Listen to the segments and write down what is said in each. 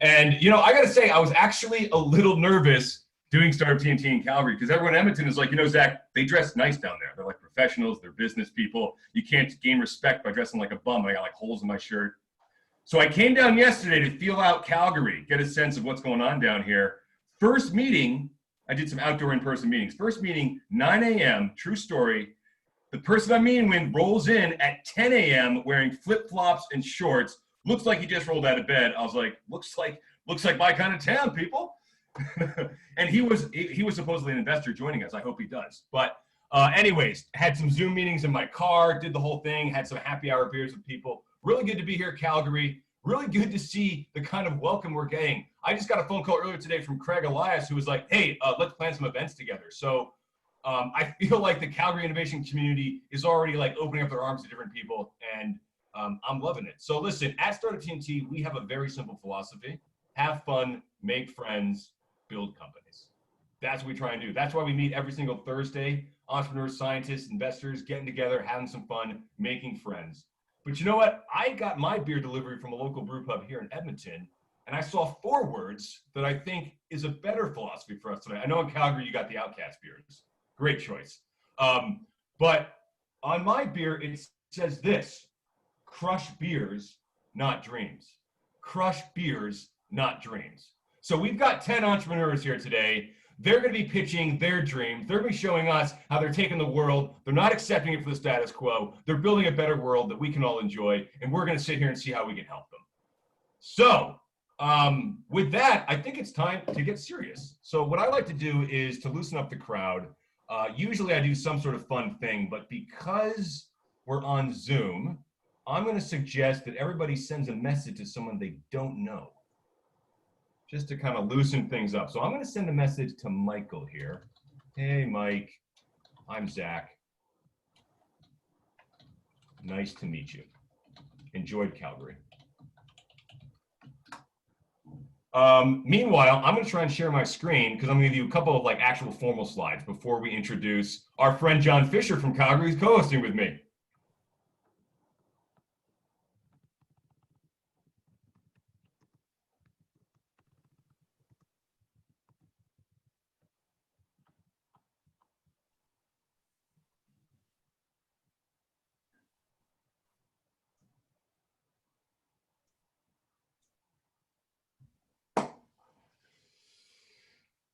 And, you know, I got to say, I was actually a little nervous doing Startup TNT in Calgary because everyone in Edmonton is like, you know, Zach, they dress nice down there. They're like professionals, they're business people. You can't gain respect by dressing like a bum. I got like holes in my shirt. So I came down yesterday to feel out Calgary, get a sense of what's going on down here. First meeting, I did some outdoor in-person meetings. First meeting, 9 a.m., true story. The person I'm meeting with rolls in at 10 a.m. wearing flip-flops and shorts. Looks like he just rolled out of bed. I was like, looks like my kind of town, people. And he was supposedly an investor joining us. I hope he does. But anyways, had some Zoom meetings in my car, did the whole thing, had some happy hour beers with people. Really good to be here, Calgary. Really good to see the kind of welcome we're getting. I just got a phone call earlier today from Craig Elias, who was like, hey, let's plan some events together. So I feel like the Calgary innovation community is already like opening up their arms to different people, and I'm loving it. So listen, at Startup TNT, we have a very simple philosophy. Have fun, make friends, build companies. That's what we try and do. That's why we meet every single Thursday. Entrepreneurs, scientists, investors, getting together, having some fun, making friends. But you know what? I got my beer delivery from a local brew pub here in Edmonton, and I saw 4 words that I think is a better philosophy for us today. I know in Calgary you got the Outcast beers. Great choice. But on my beer, it says this: crush beers, not dreams. Crush beers, not dreams. So we've got 10 entrepreneurs here today. They're going to be pitching their dreams. They're going to be showing us how they're taking the world. They're not accepting it for the status quo. They're building a better world that we can all enjoy. And we're going to sit here and see how we can help them. So with that, I think it's time to get serious. So what I like to do is to loosen up the crowd. Usually I do some sort of fun thing, but because we're on Zoom, I'm going to suggest that everybody sends a message to someone they don't know, just to kind of loosen things up. So I'm going to send a message to Michael here. Hey, Mike, I'm Zach. Nice to meet you. Enjoyed Calgary. Meanwhile, I'm going to try and share my screen because I'm going to give you a couple of like actual formal slides before we introduce our friend John Fisher from Calgary, who's co-hosting with me.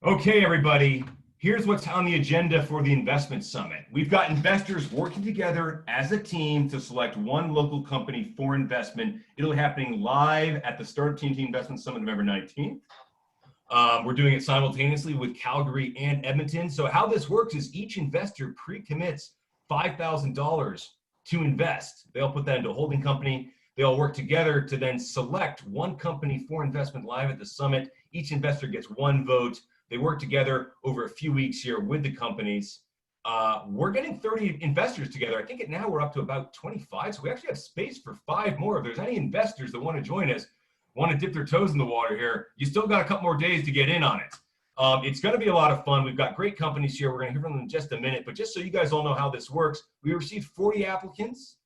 Okay, everybody, here's what's on the agenda for the Investment Summit. We've got investors working together as a team to select one local company for investment. It'll be happening live at the Startup TNT Investment Summit November 19th. We're doing it simultaneously with Calgary and Edmonton. So how this works is each investor pre-commits $5,000 to invest. They'll put that into a holding company. They all work together to then select one company for investment live at the summit. Each investor gets 1 vote. They work together over a few weeks here with the companies. We're getting 30 investors together. I think now we're up to about 25. So we actually have space for 5 more. If there's any investors that want to join us, want to dip their toes in the water here, you still got a couple more days to get in on it. It's going to be a lot of fun. We've got great companies here. We're going to hear from them in just a minute. But just so you guys all know how this works, we received 40 applicants.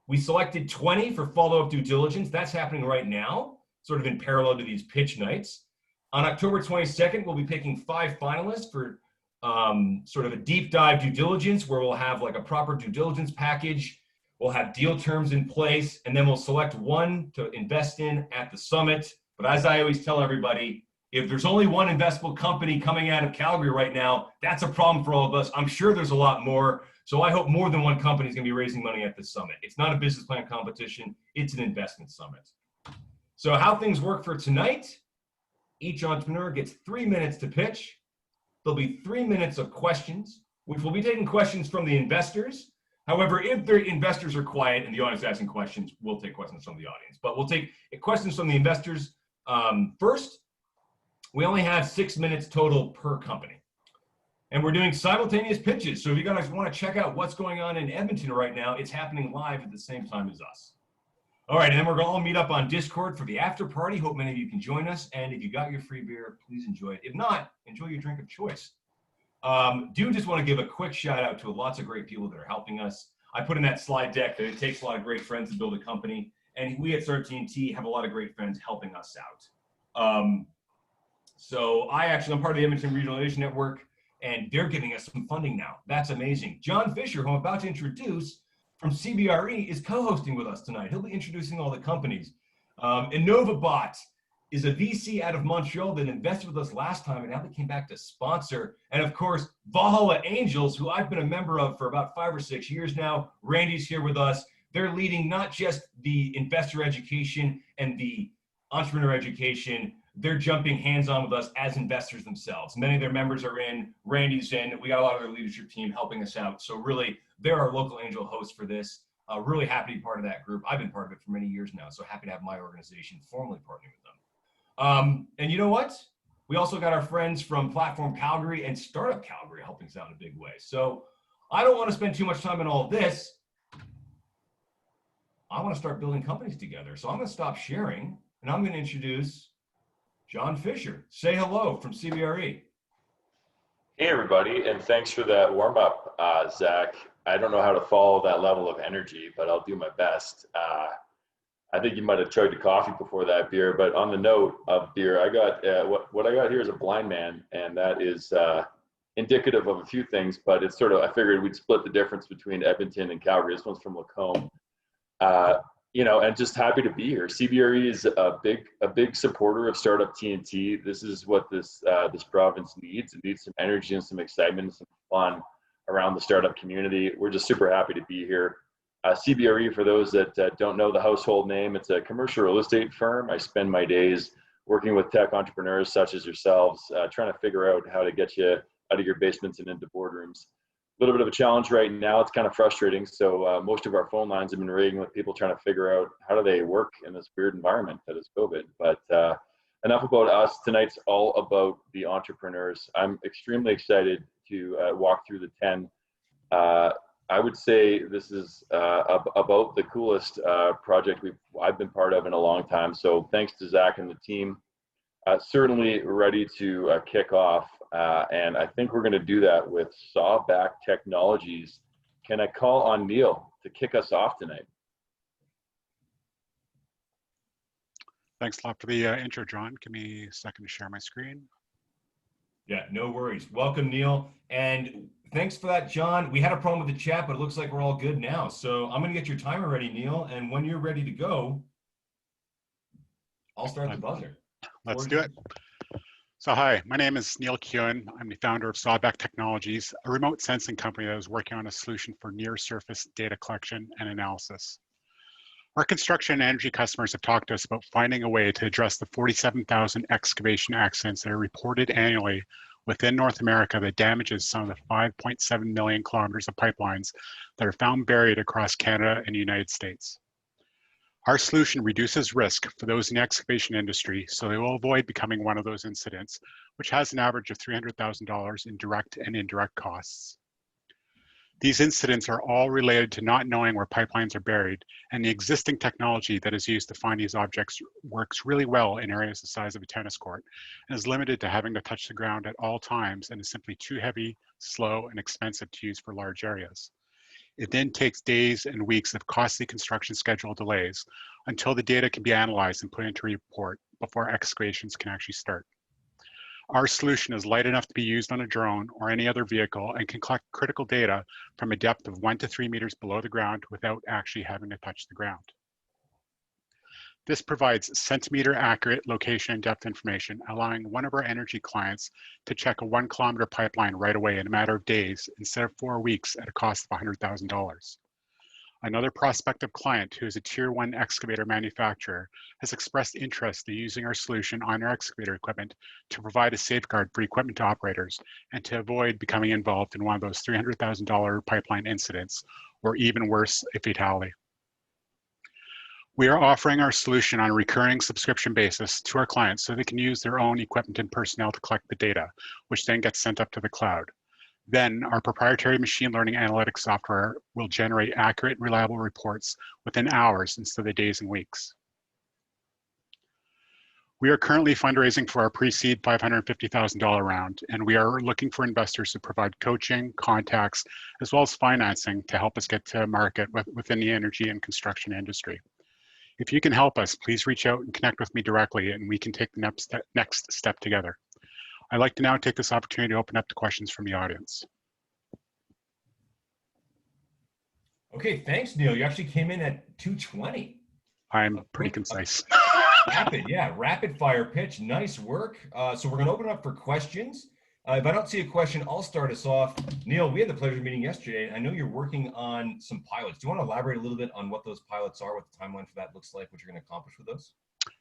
We selected 20 for follow-up due diligence. That's happening right now, sort of in parallel to these pitch nights. On October 22nd, we'll be picking 5 finalists for sort of a deep dive due diligence where we'll have like a proper due diligence package. We'll have deal terms in place, and then we'll select one to invest in at the summit. But as I always tell everybody, if there's only one investable company coming out of Calgary right now, that's a problem for all of us. I'm sure there's a lot more. So I hope more than one company is going to be raising money at this summit. It's not a business plan competition. It's an investment summit. So how things work for tonight: each entrepreneur gets 3 minutes to pitch. There'll be 3 minutes of questions, which we'll be taking questions from the investors. However, if the investors are quiet and the audience is asking questions, we'll take questions from the audience. But we'll take questions from the investors first. We only have 6 minutes total per company. And we're doing simultaneous pitches. So if you guys want to check out what's going on in Edmonton right now, it's happening live at the same time as us. All right, and then we're going to all meet up on Discord for the after party. Hope many of you can join us. And if you got your free beer, please enjoy it. If not, enjoy your drink of choice. Do just want to give a quick shout out to lots of great people that are helping us. I put in that slide deck that it takes a lot of great friends to build a company. And we at Startup TNT have a lot of great friends helping us out. So I'm part of the Edmonton Regional Innovation Network, and they're giving us some funding now. That's amazing. John Fisher, who I'm about to introduce from CBRE, is co-hosting with us tonight. He'll be introducing all the companies. InnvTek is a VC out of Montreal that invested with us last time, and now they came back to sponsor. And of course, Valhalla Angels, who I've been a member of for about 5 or 6 years now. Randy's here with us. They're leading not just the investor education and the entrepreneur education, they're jumping hands-on with us as investors themselves. Many of their members are in, Randy's in, we got a lot of their leadership team helping us out. So really, they're our local angel hosts for this. Really happy to be part of that group. I've been part of it for many years now, so happy to have my organization formally partnering with them. And you know what? We also got our friends from Platform Calgary and Startup Calgary helping us out in a big way. So I don't want to spend too much time on all of this. I want to start building companies together. So I'm going to stop sharing, and I'm going to introduce John Fisher. Say hello from CBRE. Hey, everybody, and thanks for that warm-up, Zach. I don't know how to follow that level of energy, but I'll do my best. I think you might have chugged a coffee before that beer, but on the note of beer, I got what I got here is a blind man, and that is indicative of a few things, but it's sort of, I figured we'd split the difference between Edmonton and Calgary. This one's from Lacombe. You know, and just happy to be here. CBRE is a big supporter of Startup TNT. This is what this province needs. It needs some energy and some excitement and some fun around the startup community. We're just super happy to be here. CBRE, for those that don't know the household name, it's a commercial real estate firm. I spend my days working with tech entrepreneurs such as yourselves, trying to figure out how to get you out of your basements and into boardrooms. A little bit of a challenge right now. It's kind of frustrating. So most of our phone lines have been ringing with people trying to figure out how do they work in this weird environment that is COVID. But enough about us. Tonight's all about the entrepreneurs. I'm extremely excited to walk through the 10. I would say this is about the coolest project I've been part of in a long time. So thanks to Zach and the team. Certainly ready to kick off. And I think we're going to do that with Sawback Technologies. Can I call on Neil to kick us off tonight? Thanks a lot for the intro, John. Give me a second to share my screen. Yeah, no worries. Welcome, Neil. And thanks for that, John. We had a problem with the chat, but it looks like we're all good now. So I'm going to get your timer ready, Neil. And when you're ready to go, I'll start the buzzer. Let's do it. So hi, my name is Neil Keown. I'm the founder of Sawback Technologies, a remote sensing company that is working on a solution for near-surface data collection and analysis. Our construction and energy customers have talked to us about finding a way to address the 47,000 excavation accidents that are reported annually within North America that damages some of the 5.7 million kilometers of pipelines that are found buried across Canada and the United States. Our solution reduces risk for those in the excavation industry so they will avoid becoming one of those incidents, which has an average of $300,000 in direct and indirect costs. These incidents are all related to not knowing where pipelines are buried, and the existing technology that is used to find these objects works really well in areas the size of a tennis court and is limited to having to touch the ground at all times and is simply too heavy, slow, and expensive to use for large areas. It then takes days and weeks of costly construction schedule delays until the data can be analyzed and put into a report before excavations can actually start. Our solution is light enough to be used on a drone or any other vehicle and can collect critical data from a depth of 1 to 3 meters below the ground without actually having to touch the ground. This provides centimeter accurate location and depth information, allowing one of our energy clients to check a 1 kilometer pipeline right away in a matter of days instead of 4 weeks at a cost of $100,000. Another prospective client, who is a tier 1 excavator manufacturer, has expressed interest in using our solution on their excavator equipment to provide a safeguard for equipment operators and to avoid becoming involved in one of those $300,000 pipeline incidents, or even worse, a fatality. We are offering our solution on a recurring subscription basis to our clients so they can use their own equipment and personnel to collect the data, which then gets sent up to the cloud. Then our proprietary machine learning analytics software will generate accurate and reliable reports within hours instead of days and weeks. We are currently fundraising for our pre-seed $550,000 round, and we are looking for investors to provide coaching, contacts, as well as financing to help us get to market within the energy and construction industry. If you can help us, please reach out and connect with me directly, and we can take the next step together. I'd like to now take this opportunity to open up to questions from the audience. Okay, thanks, Neil. You actually came in at 2:20. I'm pretty concise. Rapid fire pitch. Nice work. So we're going to open up for questions. If I don't see a question, I'll start us off. Neil, we had the pleasure of meeting yesterday. I know you're working on some pilots. Do you want to elaborate a little bit on what those pilots are, what the timeline for that looks like, what you're going to accomplish with those?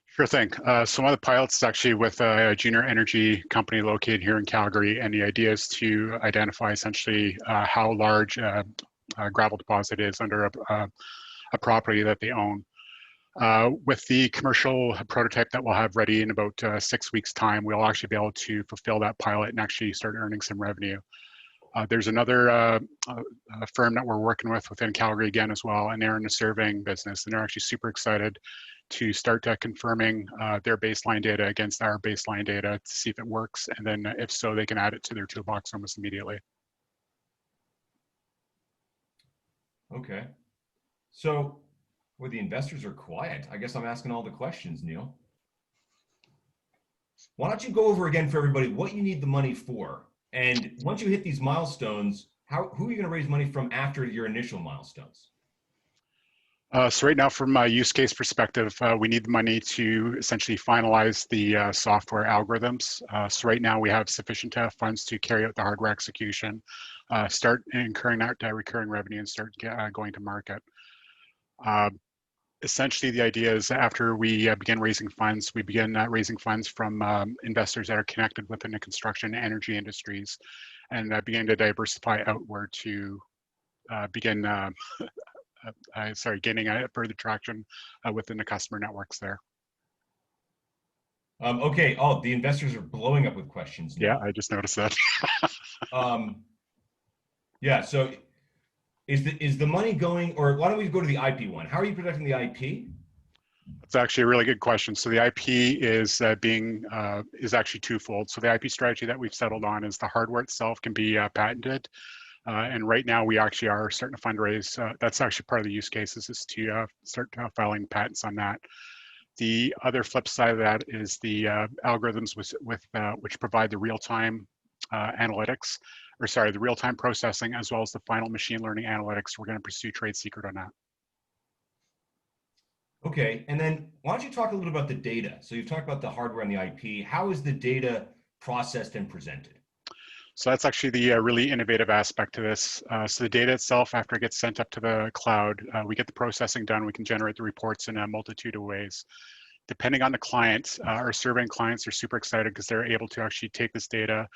Sure thing. So one of the pilots is actually with a junior energy company located here in Calgary, and the idea is to identify essentially how large a gravel deposit is under a property that they own. With the commercial prototype that we'll have ready in about 6 weeks' time, we'll actually be able to fulfill that pilot and actually start earning some revenue. There's another firm that we're working with within Calgary again as well, and they're in the surveying business, and they're actually super excited to start confirming their baseline data against our baseline data to see if it works, and then if so, they can add it to their toolbox almost immediately. Okay. So, well, the investors are quiet. I guess I'm asking all the questions, Neil. Why don't you go over again for everybody what you need the money for? And once you hit these milestones, who are you going to raise money from after your initial milestones? So right now, from a use case perspective, we need the money to essentially finalize the software algorithms. So right now we have sufficient funds to carry out the hardware execution, start incurring that recurring revenue, and start going to market. Essentially, the idea is after we begin raising funds, we begin raising funds from investors that are connected within the construction and energy industries, and begin to diversify outward to begin gaining further traction within the customer networks there. Okay. Oh, the investors are blowing up with questions now. Yeah, I just noticed that. Yeah. So, is the money going, or why don't we go to the IP one? How are you protecting the IP? It's actually a really good question. So the IP is is actually twofold. So the IP strategy that we've settled on is the hardware itself can be patented. And right now we actually are starting to fundraise. That's actually part of the use cases is to start filing patents on that. The other flip side of that is the algorithms which provide the real-time analytics, the real-time processing, as well as the final machine learning analytics. We're going to pursue trade secret on that. Okay, and then why don't you talk a little bit about the data? So you've talked about the hardware and the IP. How is the data processed and presented? So that's actually the really innovative aspect to this. So the data itself, after it gets sent up to the cloud, we get the processing done. We can generate the reports in a multitude of ways. Depending on the client, our surveying clients are super excited because they're able to actually take this data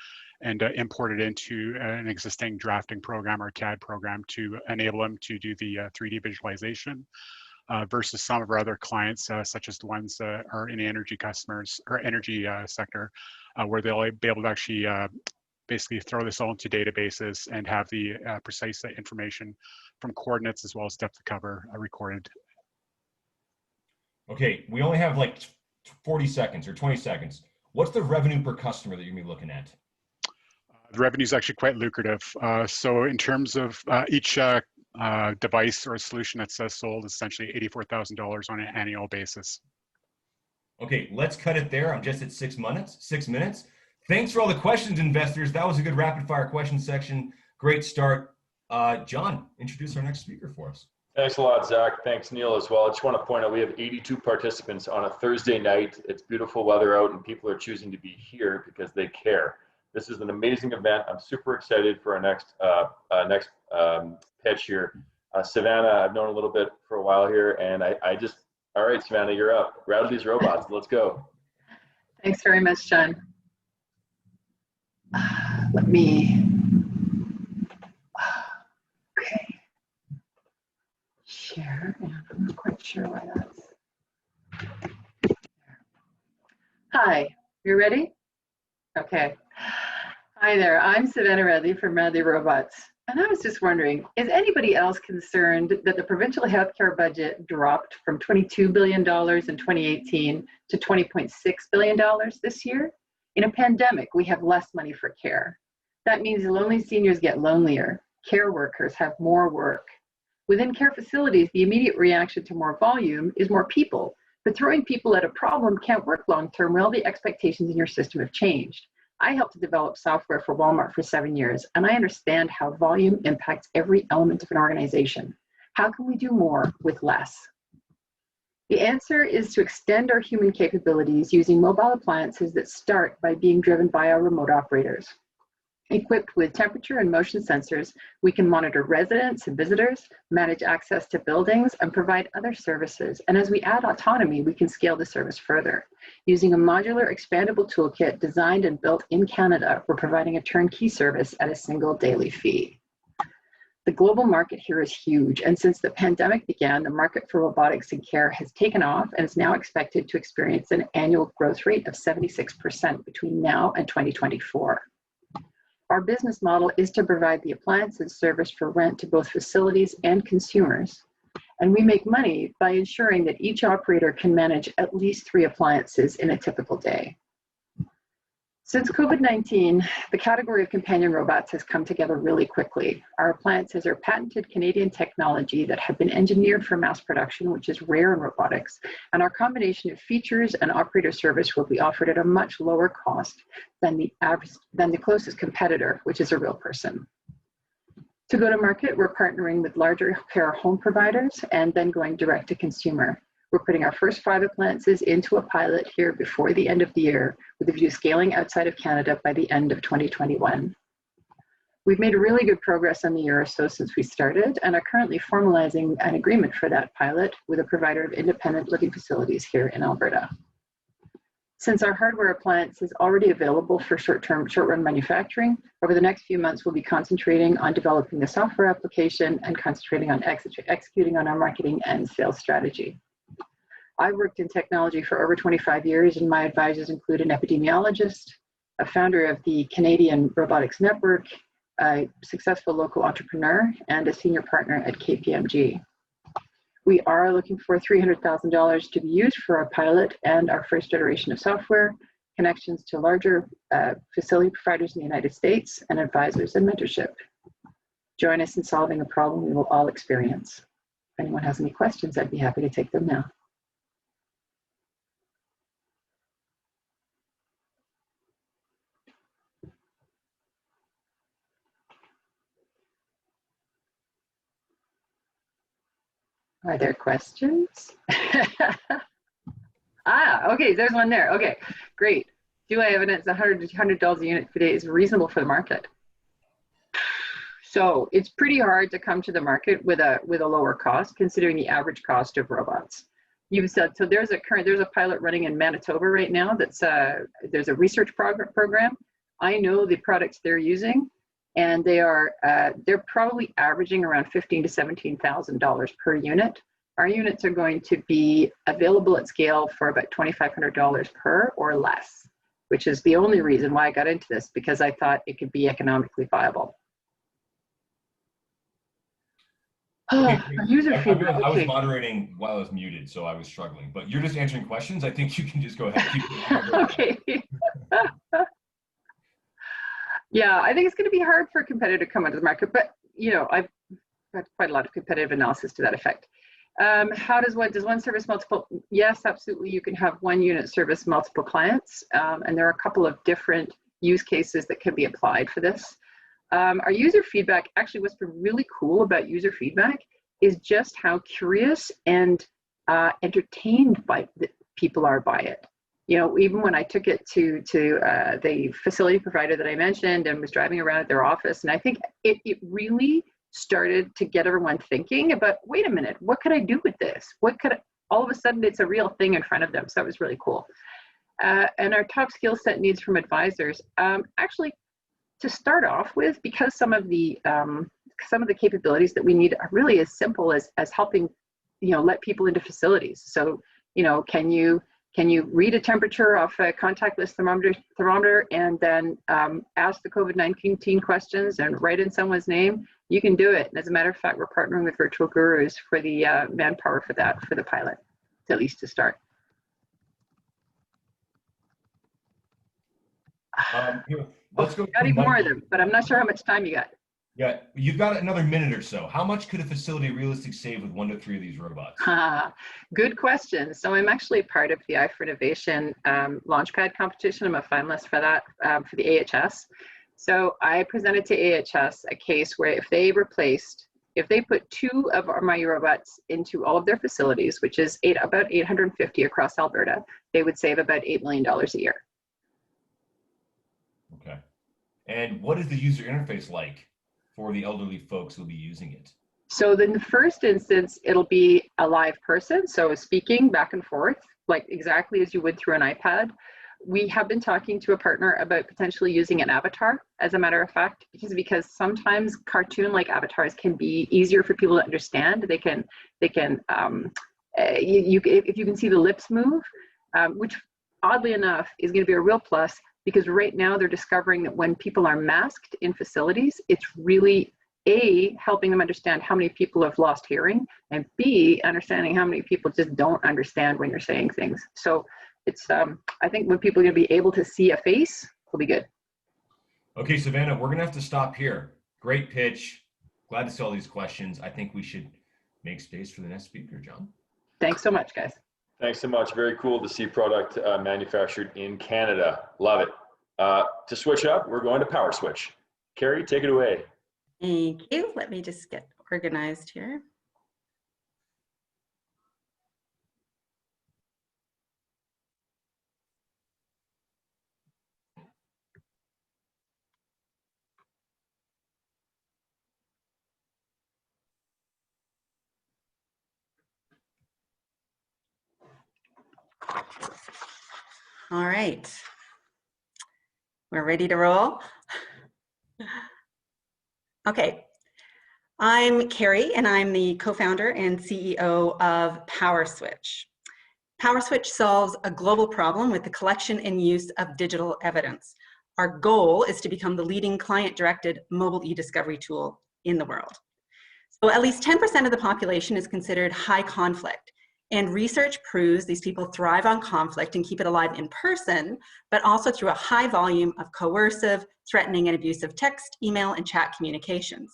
and import it into an existing drafting program or CAD program to enable them to do the 3D visualization. Versus some of our other clients, such as the ones that are in the energy customers or energy sector, where they'll be able to actually basically throw this all into databases and have the precise information from coordinates as well as depth of cover recorded. Okay, we only have like 40 seconds or 20 seconds. What's the revenue per customer that you're gonna be looking at? The revenue is actually quite lucrative. So in terms of each device or solution that's sold, essentially $84,000 on an annual basis. Okay, let's cut it there. I'm just at 6 minutes. 6 minutes. Thanks for all the questions, investors. That was a good rapid fire question section. Great start. John, introduce our next speaker for us. Thanks a lot, Zach. Thanks, Neil, as well. I just want to point out we have 82 participants on a Thursday night. It's beautiful weather out, and people are choosing to be here because they care. This is an amazing event. I'm super excited for our next pitch here. Savannah, I've known a little bit for a while here, and all right, Savannah, you're up. Radley's Robots, let's go. Thanks very much, John. Let me, okay. Share, and I'm not quite sure why that's. Hi, you ready? Okay. Hi there, I'm Savannah Radley from Radley Robots. And I was just wondering, is anybody else concerned that the provincial healthcare budget dropped from $22 billion in 2018 to $20.6 billion this year? In a pandemic, we have less money for care. That means lonely seniors get lonelier. Care workers have more work. Within care facilities, the immediate reaction to more volume is more people, but throwing people at a problem can't work long-term when all the expectations in your system have changed. I helped to develop software for Walmart for 7 years, and I understand how volume impacts every element of an organization. How can we do more with less? The answer is to extend our human capabilities using mobile appliances that start by being driven by our remote operators. Equipped with temperature and motion sensors, we can monitor residents and visitors, manage access to buildings, and provide other services. And as we add autonomy, we can scale the service further. Using a modular, expandable toolkit designed and built in Canada, we're providing a turnkey service at a single daily fee. The global market here is huge, and since the pandemic began, the market for robotics in care has taken off and is now expected to experience an annual growth rate of 76% between now and 2024. Our business model is to provide the appliances service for rent to both facilities and consumers. And we make money by ensuring that each operator can manage at least 3 appliances in a typical day. Since COVID-19, the category of companion robots has come together really quickly. Our appliances are patented Canadian technology that have been engineered for mass production, which is rare in robotics. And our combination of features and operator service will be offered at a much lower cost than the closest competitor, which is a real person. To go to market, we're partnering with larger care home providers and then going direct to consumer. We're putting our first 5 appliances into a pilot here before the end of the year, with a view to scaling outside of Canada by the end of 2021. We've made really good progress on the year or so since we started and are currently formalizing an agreement for that pilot with a provider of independent living facilities here in Alberta. Since our hardware appliance is already available for short-run manufacturing, over the next few months, we'll be concentrating on developing the software application and concentrating on executing on our marketing and sales strategy. I've worked in technology for over 25 years, and my advisors include an epidemiologist, a founder of the Canadian Robotics Network, a successful local entrepreneur, and a senior partner at KPMG. We are looking for $300,000 to be used for our pilot and our first iteration of software, connections to larger facility providers in the United States, and advisors and mentorship. Join us in solving a problem we will all experience. If anyone has any questions, I'd be happy to take them now. Are there questions? Okay, there's one there. Okay, great. Do I evidence $100 a unit per day is reasonable for the market? So it's pretty hard to come to the market with a lower cost, considering the average cost of robots. You've said, so there's a pilot running in Manitoba right now. There's a research program. I know the products they're using, and they're probably averaging around $15,000 to $17,000 per unit. Our units are going to be available at scale for about $2,500 per or less, which is the only reason why I got into this, because I thought it could be economically viable. Okay, user feedback. I was moderating while I was muted, so I was struggling, but you're just answering questions. I think you can just go ahead. Okay. Yeah, I think it's going to be hard for a competitor to come into the market, but I've got quite a lot of competitive analysis to that effect. Does one service multiple? Yes, absolutely. You can have one unit service multiple clients, and there are a couple of different use cases that can be applied for this. Our user feedback, actually what's been really cool about user feedback is just how curious and entertained by people are by it. Even when I took it to the facility provider that I mentioned and was driving around at their office, and I think it really started to get everyone thinking about, wait a minute, what could I do with this? All of a sudden it's a real thing in front of them. So that was really cool. And our top skill set needs from advisors, actually to start off with, because some of the capabilities that we need are really as simple as helping, let people into facilities. So, can you read a temperature off a contactless thermometer and then ask the COVID-19 questions and write in someone's name? You can do it. And as a matter of fact, we're partnering with Virtual Gurus for the manpower for that, for the pilot, at least to start. Let's go. Got even more of them, but I'm not sure how much time you got. Yeah, you've got another minute or so. How much could a facility realistically save with 1 to 3 of these robots? Good question. So I'm actually part of the I for Innovation Launchpad competition. I'm a finalist for that, for the AHS. So I presented to AHS a case where if they put 2 of my robots into all of their facilities, which is about 850 across Alberta, they would save about $8 million a year. Okay. And what is the user interface like for the elderly folks who'll be using it? So in the first instance, it'll be a live person, so speaking back and forth, like exactly as you would through an iPad. We have been talking to a partner about potentially using an avatar, as a matter of fact, because sometimes cartoon-like avatars can be easier for people to understand. If you can see the lips move, which oddly enough is going to be a real plus, because right now they're discovering that when people are masked in facilities, it's really helping them understand how many people have lost hearing, and B, understanding how many people just don't understand when you're saying things. So it's, I think when people are going to be able to see a face, it'll be good. Okay, Savannah, we're going to have to stop here. Great pitch. Glad to see all these questions. I think we should make space for the next speaker, John. Thanks so much, guys. Thanks so much. Very cool to see product manufactured in Canada. Love it. To switch up, we're going to PwrSwitch. Carrie, take it away. Thank you. Let me just get organized here. All right. We're ready to roll. Okay. I'm Carrie, and I'm the co-founder and CEO of PwrSwitch. PwrSwitch solves a global problem with the collection and use of digital evidence. Our goal is to become the leading client-directed mobile e-discovery tool in the world. So at least 10% of the population is considered high conflict. And research proves these people thrive on conflict and keep it alive in person, but also through a high volume of coercive, threatening, and abusive text, email, and chat communications.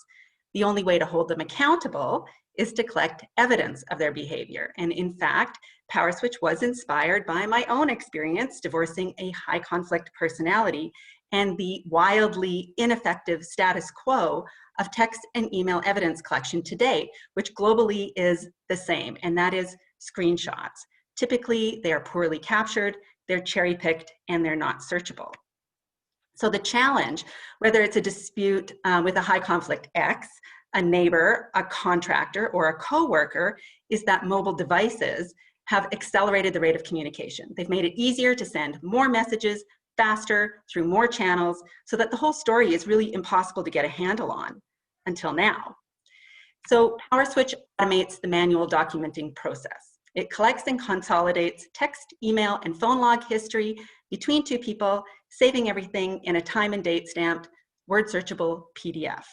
The only way to hold them accountable is to collect evidence of their behavior. And in fact, PwrSwitch was inspired by my own experience divorcing a high conflict personality and the wildly ineffective status quo of text and email evidence collection today, which globally is the same, and that is screenshots. Typically, they are poorly captured, they're cherry-picked, and they're not searchable. So the challenge, whether it's a dispute with a high conflict ex, a neighbor, a contractor, or a coworker, is that mobile devices have accelerated the rate of communication. They've made it easier to send more messages faster through more channels, so that the whole story is really impossible to get a handle on until now. So PwrSwitch automates the manual documenting process. It collects and consolidates text, email, and phone log history between 2 people, saving everything in a time and date stamped, word searchable PDF.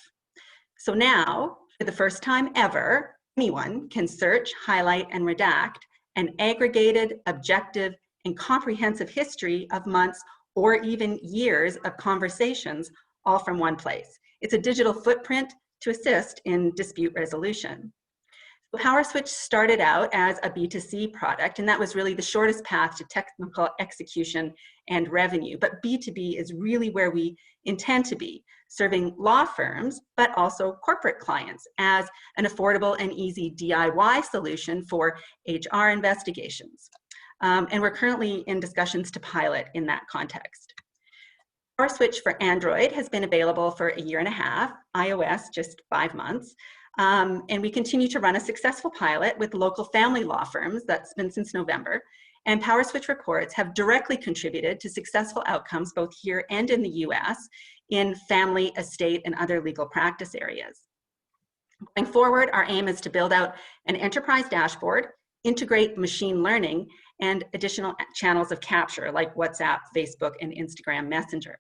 So now, for the first time ever, anyone can search, highlight, and redact an aggregated, objective, and comprehensive history of months or even years of conversations, all from one place. It's a digital footprint to assist in dispute resolution. PwrSwitch started out as a B2C product, and that was really the shortest path to technical execution and revenue. But B2B is really where we intend to be, serving law firms, but also corporate clients as an affordable and easy DIY solution for HR investigations. And we're currently in discussions to pilot in that context. PwrSwitch for Android has been available for 1.5 years, iOS just 5 months. And we continue to run a successful pilot with local family law firms that's been since November. And PwrSwitch reports have directly contributed to successful outcomes both here and in the US in family, estate, and other legal practice areas. Going forward, our aim is to build out an enterprise dashboard, integrate machine learning, and additional channels of capture like WhatsApp, Facebook, and Instagram Messenger.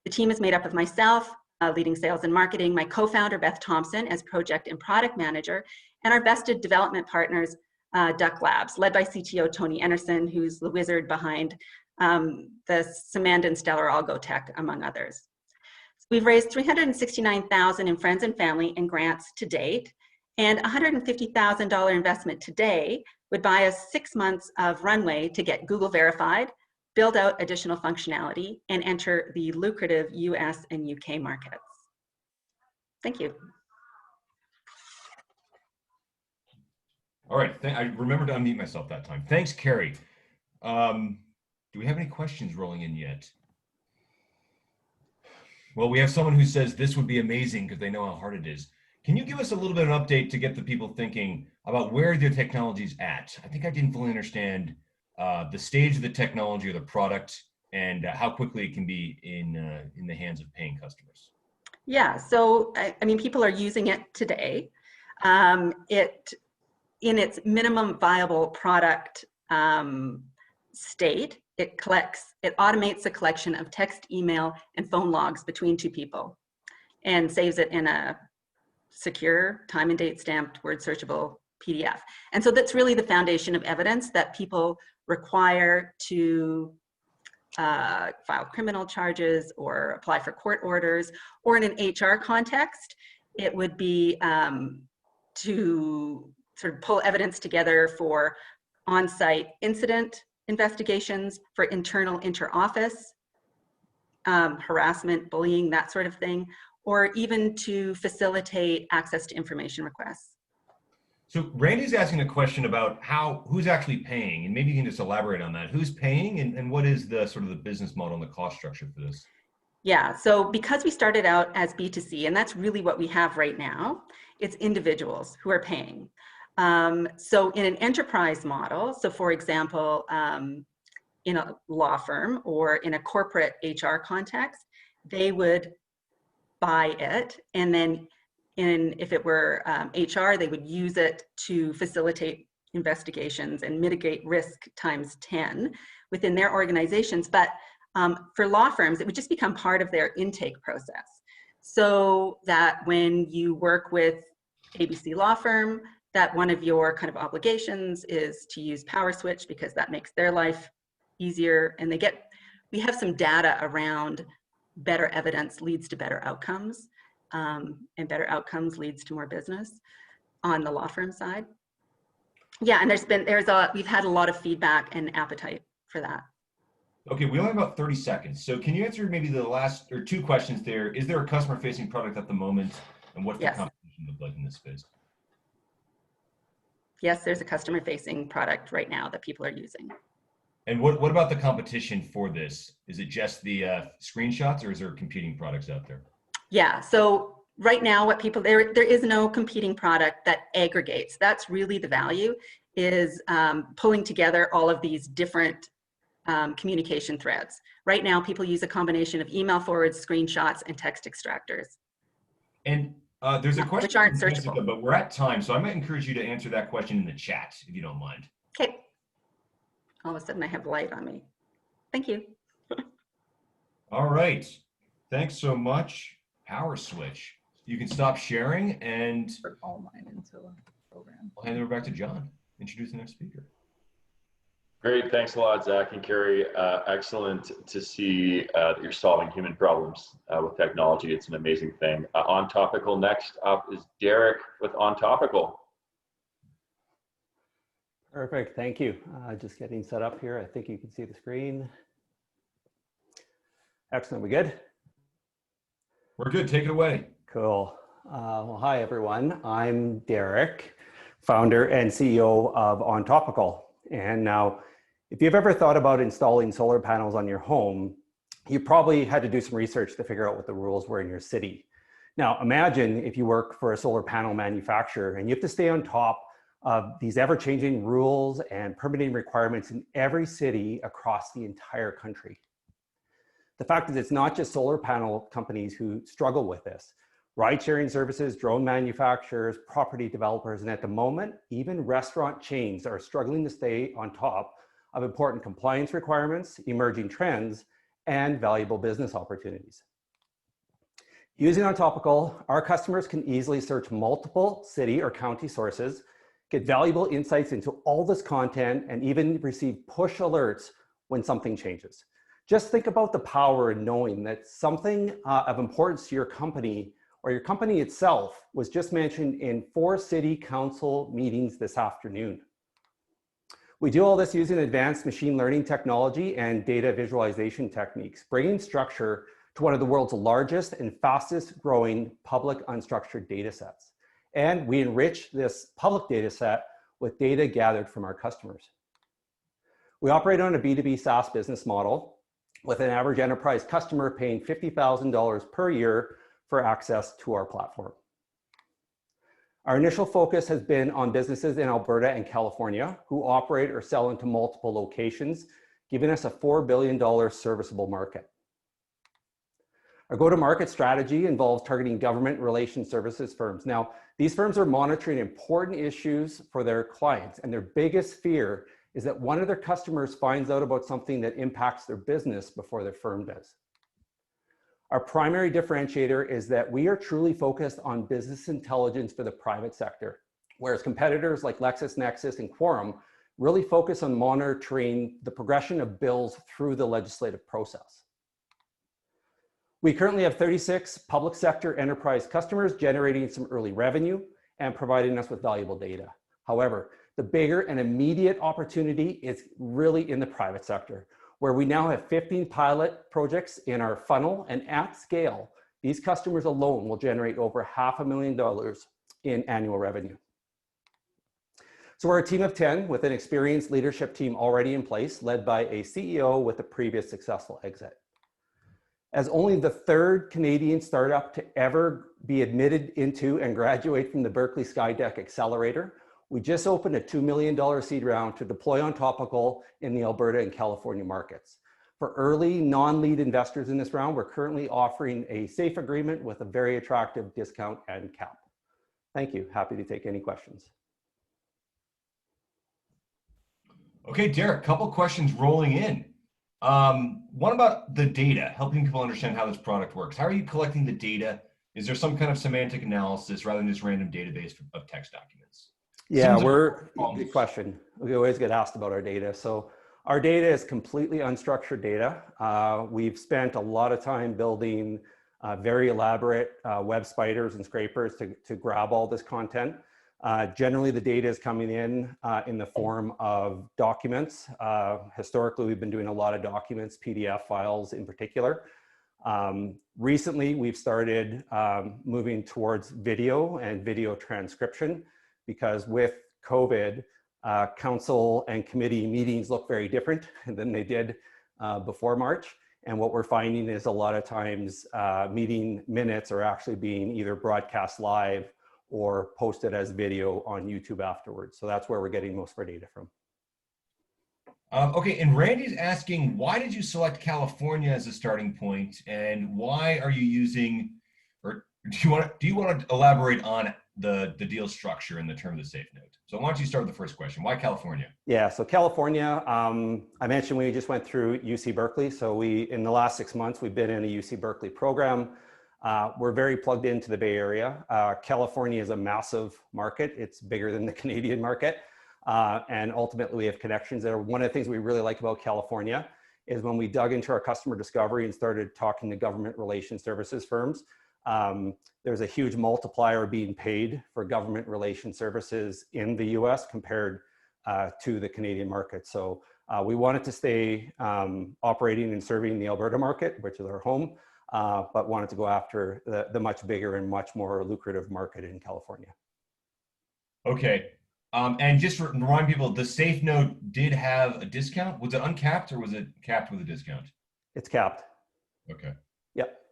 The team is made up of myself, leading sales and marketing, my co-founder, Beth Thompson, as project and product manager, and our vested development partners, Duck Labs, led by CTO Tony Enerson, who's the wizard behind the Samanda and Stellar Algo Tech, among others. We've raised $369,000 in friends and family and grants to date, and $150,000 investment today would buy us 6 months of runway to get Google verified, build out additional functionality, and enter the lucrative US and UK markets. Thank you. All right, I remembered to unmute myself that time. Thanks, Carrie. Do we have any questions rolling in yet? Well, we have someone who says this would be amazing because they know how hard it is. Can you give us a little bit of an update to get the people thinking about where the technology's at? I think I didn't fully understand the stage of the technology or the product and how quickly it can be in the hands of paying customers. Yeah, so I mean, people are using it today. In its minimum viable product state, it automates the collection of text, email, and phone logs between two people and saves it in a secure, time and date stamped, word searchable PDF. And so that's really the foundation of evidence that people require to file criminal charges or apply for court orders, or in an HR context, it would be to sort of pull evidence together for on-site incident investigations, for internal inter-office harassment, bullying, that sort of thing, or even to facilitate access to information requests. So Randy's asking a question about who's actually paying, and maybe you can just elaborate on that. Who's paying, and what is the sort of the business model and the cost structure for this? Yeah, so because we started out as B2C, and that's really what we have right now, it's individuals who are paying. So in an enterprise model, so for example, in a law firm or in a corporate HR context, they would buy it, and then if it were HR, they would use it to facilitate investigations and mitigate risk times 10 within their organizations. But for law firms, it would just become part of their intake process. So that when you work with ABC Law Firm, that one of your kind of obligations is to use PwrSwitch because that makes their life easier. And we have some data around better evidence leads to better outcomes, and better outcomes leads to more business on the law firm side. Yeah, and we've had a lot of feedback and appetite for that. Okay, we only have about 30 seconds. So can you answer maybe the last or two questions there? Is there a customer facing product at the moment, and what's the competition look like in this space? Yes, there's a customer facing product right now that people are using. And what about the competition for this? Is it just the screenshots, or is there competing products out there? Yeah, so right now there is no competing product that aggregates. That's really the value, is pulling together all of these different communication threads. Right now, people use a combination of email forwards, screenshots, and text extractors. And there's a question which aren't from searchable. Jessica, but we're at time, so I might encourage you to answer that question in the chat, if you don't mind. Okay. All of a sudden, I have light on me. Thank you. All right. Thanks so much, PwrSwitch. You can stop sharing, and all mine into the program. I'll hand it over back to John. Introduce the next speaker. Great, thanks a lot, Zach and Carrie. Excellent to see that you're solving human problems with technology. It's an amazing thing. Ontopical, next up is Derek with Ontopical. Perfect, thank you. Just getting set up here. I think you can see the screen. Excellent, we good? We're good, take it away. Cool. Well, hi everyone. I'm Derek, founder and CEO of Ontopical. And now, if you've ever thought about installing solar panels on your home, you probably had to do some research to figure out what the rules were in your city. Now, imagine if you work for a solar panel manufacturer and you have to stay on top of these ever-changing rules and permitting requirements in every city across the entire country. The fact is, it's not just solar panel companies who struggle with this. Ride-sharing services, drone manufacturers, property developers, and at the moment, even restaurant chains are struggling to stay on top of important compliance requirements, emerging trends, and valuable business opportunities. Using Ontopical, our customers can easily search multiple city or county sources, get valuable insights into all this content, and even receive push alerts when something changes. Just think about the power in knowing that something of importance to your company or your company itself was just mentioned in 4 city council meetings this afternoon. We do all this using advanced machine learning technology and data visualization techniques, bringing structure to one of the world's largest and fastest growing public unstructured data sets. And we enrich this public data set with data gathered from our customers. We operate on a B2B SaaS business model with an average enterprise customer paying $50,000 per year for access to our platform. Our initial focus has been on businesses in Alberta and California who operate or sell into multiple locations, giving us a $4 billion serviceable market. Our go-to-market strategy involves targeting government relations services firms. Now, these firms are monitoring important issues for their clients, and their biggest fear is that one of their customers finds out about something that impacts their business before their firm does. Our primary differentiator is that we are truly focused on business intelligence for the private sector, whereas competitors like LexisNexis and Quorum really focus on monitoring the progression of bills through the legislative process. We currently have 36 public sector enterprise customers generating some early revenue and providing us with valuable data. However, the bigger and immediate opportunity is really in the private sector, where we now have 15 pilot projects in our funnel, and at scale, these customers alone will generate over $500,000 in annual revenue. So we're a team of 10 with an experienced leadership team already in place, led by a CEO with a previous successful exit. As only the 3rd Canadian startup to ever be admitted into and graduate from the Berkeley Skydeck Accelerator, we just opened a $2 million seed round to deploy Ontopical in the Alberta and California markets. For early non-lead investors in this round, we're currently offering a safe agreement with a very attractive discount and cap. Thank you. Happy to take any questions. Okay, Derek, couple questions rolling in. One about the data, helping people understand how this product works. How are you collecting the data? Is there some kind of semantic analysis rather than just random database of text documents? Yeah, good question. We always get asked about our data. So our data is completely unstructured data. We've spent a lot of time building very elaborate web spiders and scrapers to grab all this content. Generally, the data is coming in the form of documents. Historically, we've been doing a lot of documents, PDF files in particular. Recently, we've started moving towards video and video transcription, because with COVID, council and committee meetings look very different than they did before March. And what we're finding is a lot of times meeting minutes are actually being either broadcast live or posted as video on YouTube afterwards. So that's where we're getting most of our data from. Okay, and Randy's asking, why did you select California as a starting point, and why are you using, or do you want to elaborate on the deal structure and the term of the safe note? So why don't you start with the first question? Why California? Yeah, so California, I mentioned we just went through UC Berkeley. So in the last 6 months, we've been in a UC Berkeley program. We're very plugged into the Bay Area. California is a massive market. It's bigger than the Canadian market. And ultimately, we have connections there. One of the things we really like about California is when we dug into our customer discovery and started talking to government relations services firms, there's a huge multiplier being paid for government relations services in the US compared to the Canadian market. So we wanted to stay operating and serving the Alberta market, which is our home, but wanted to go after the much bigger and much more lucrative market in California. Okay. And just to remind people, the safe note did have a discount. Was it uncapped or was it capped with a discount? It's capped. Okay. Yep.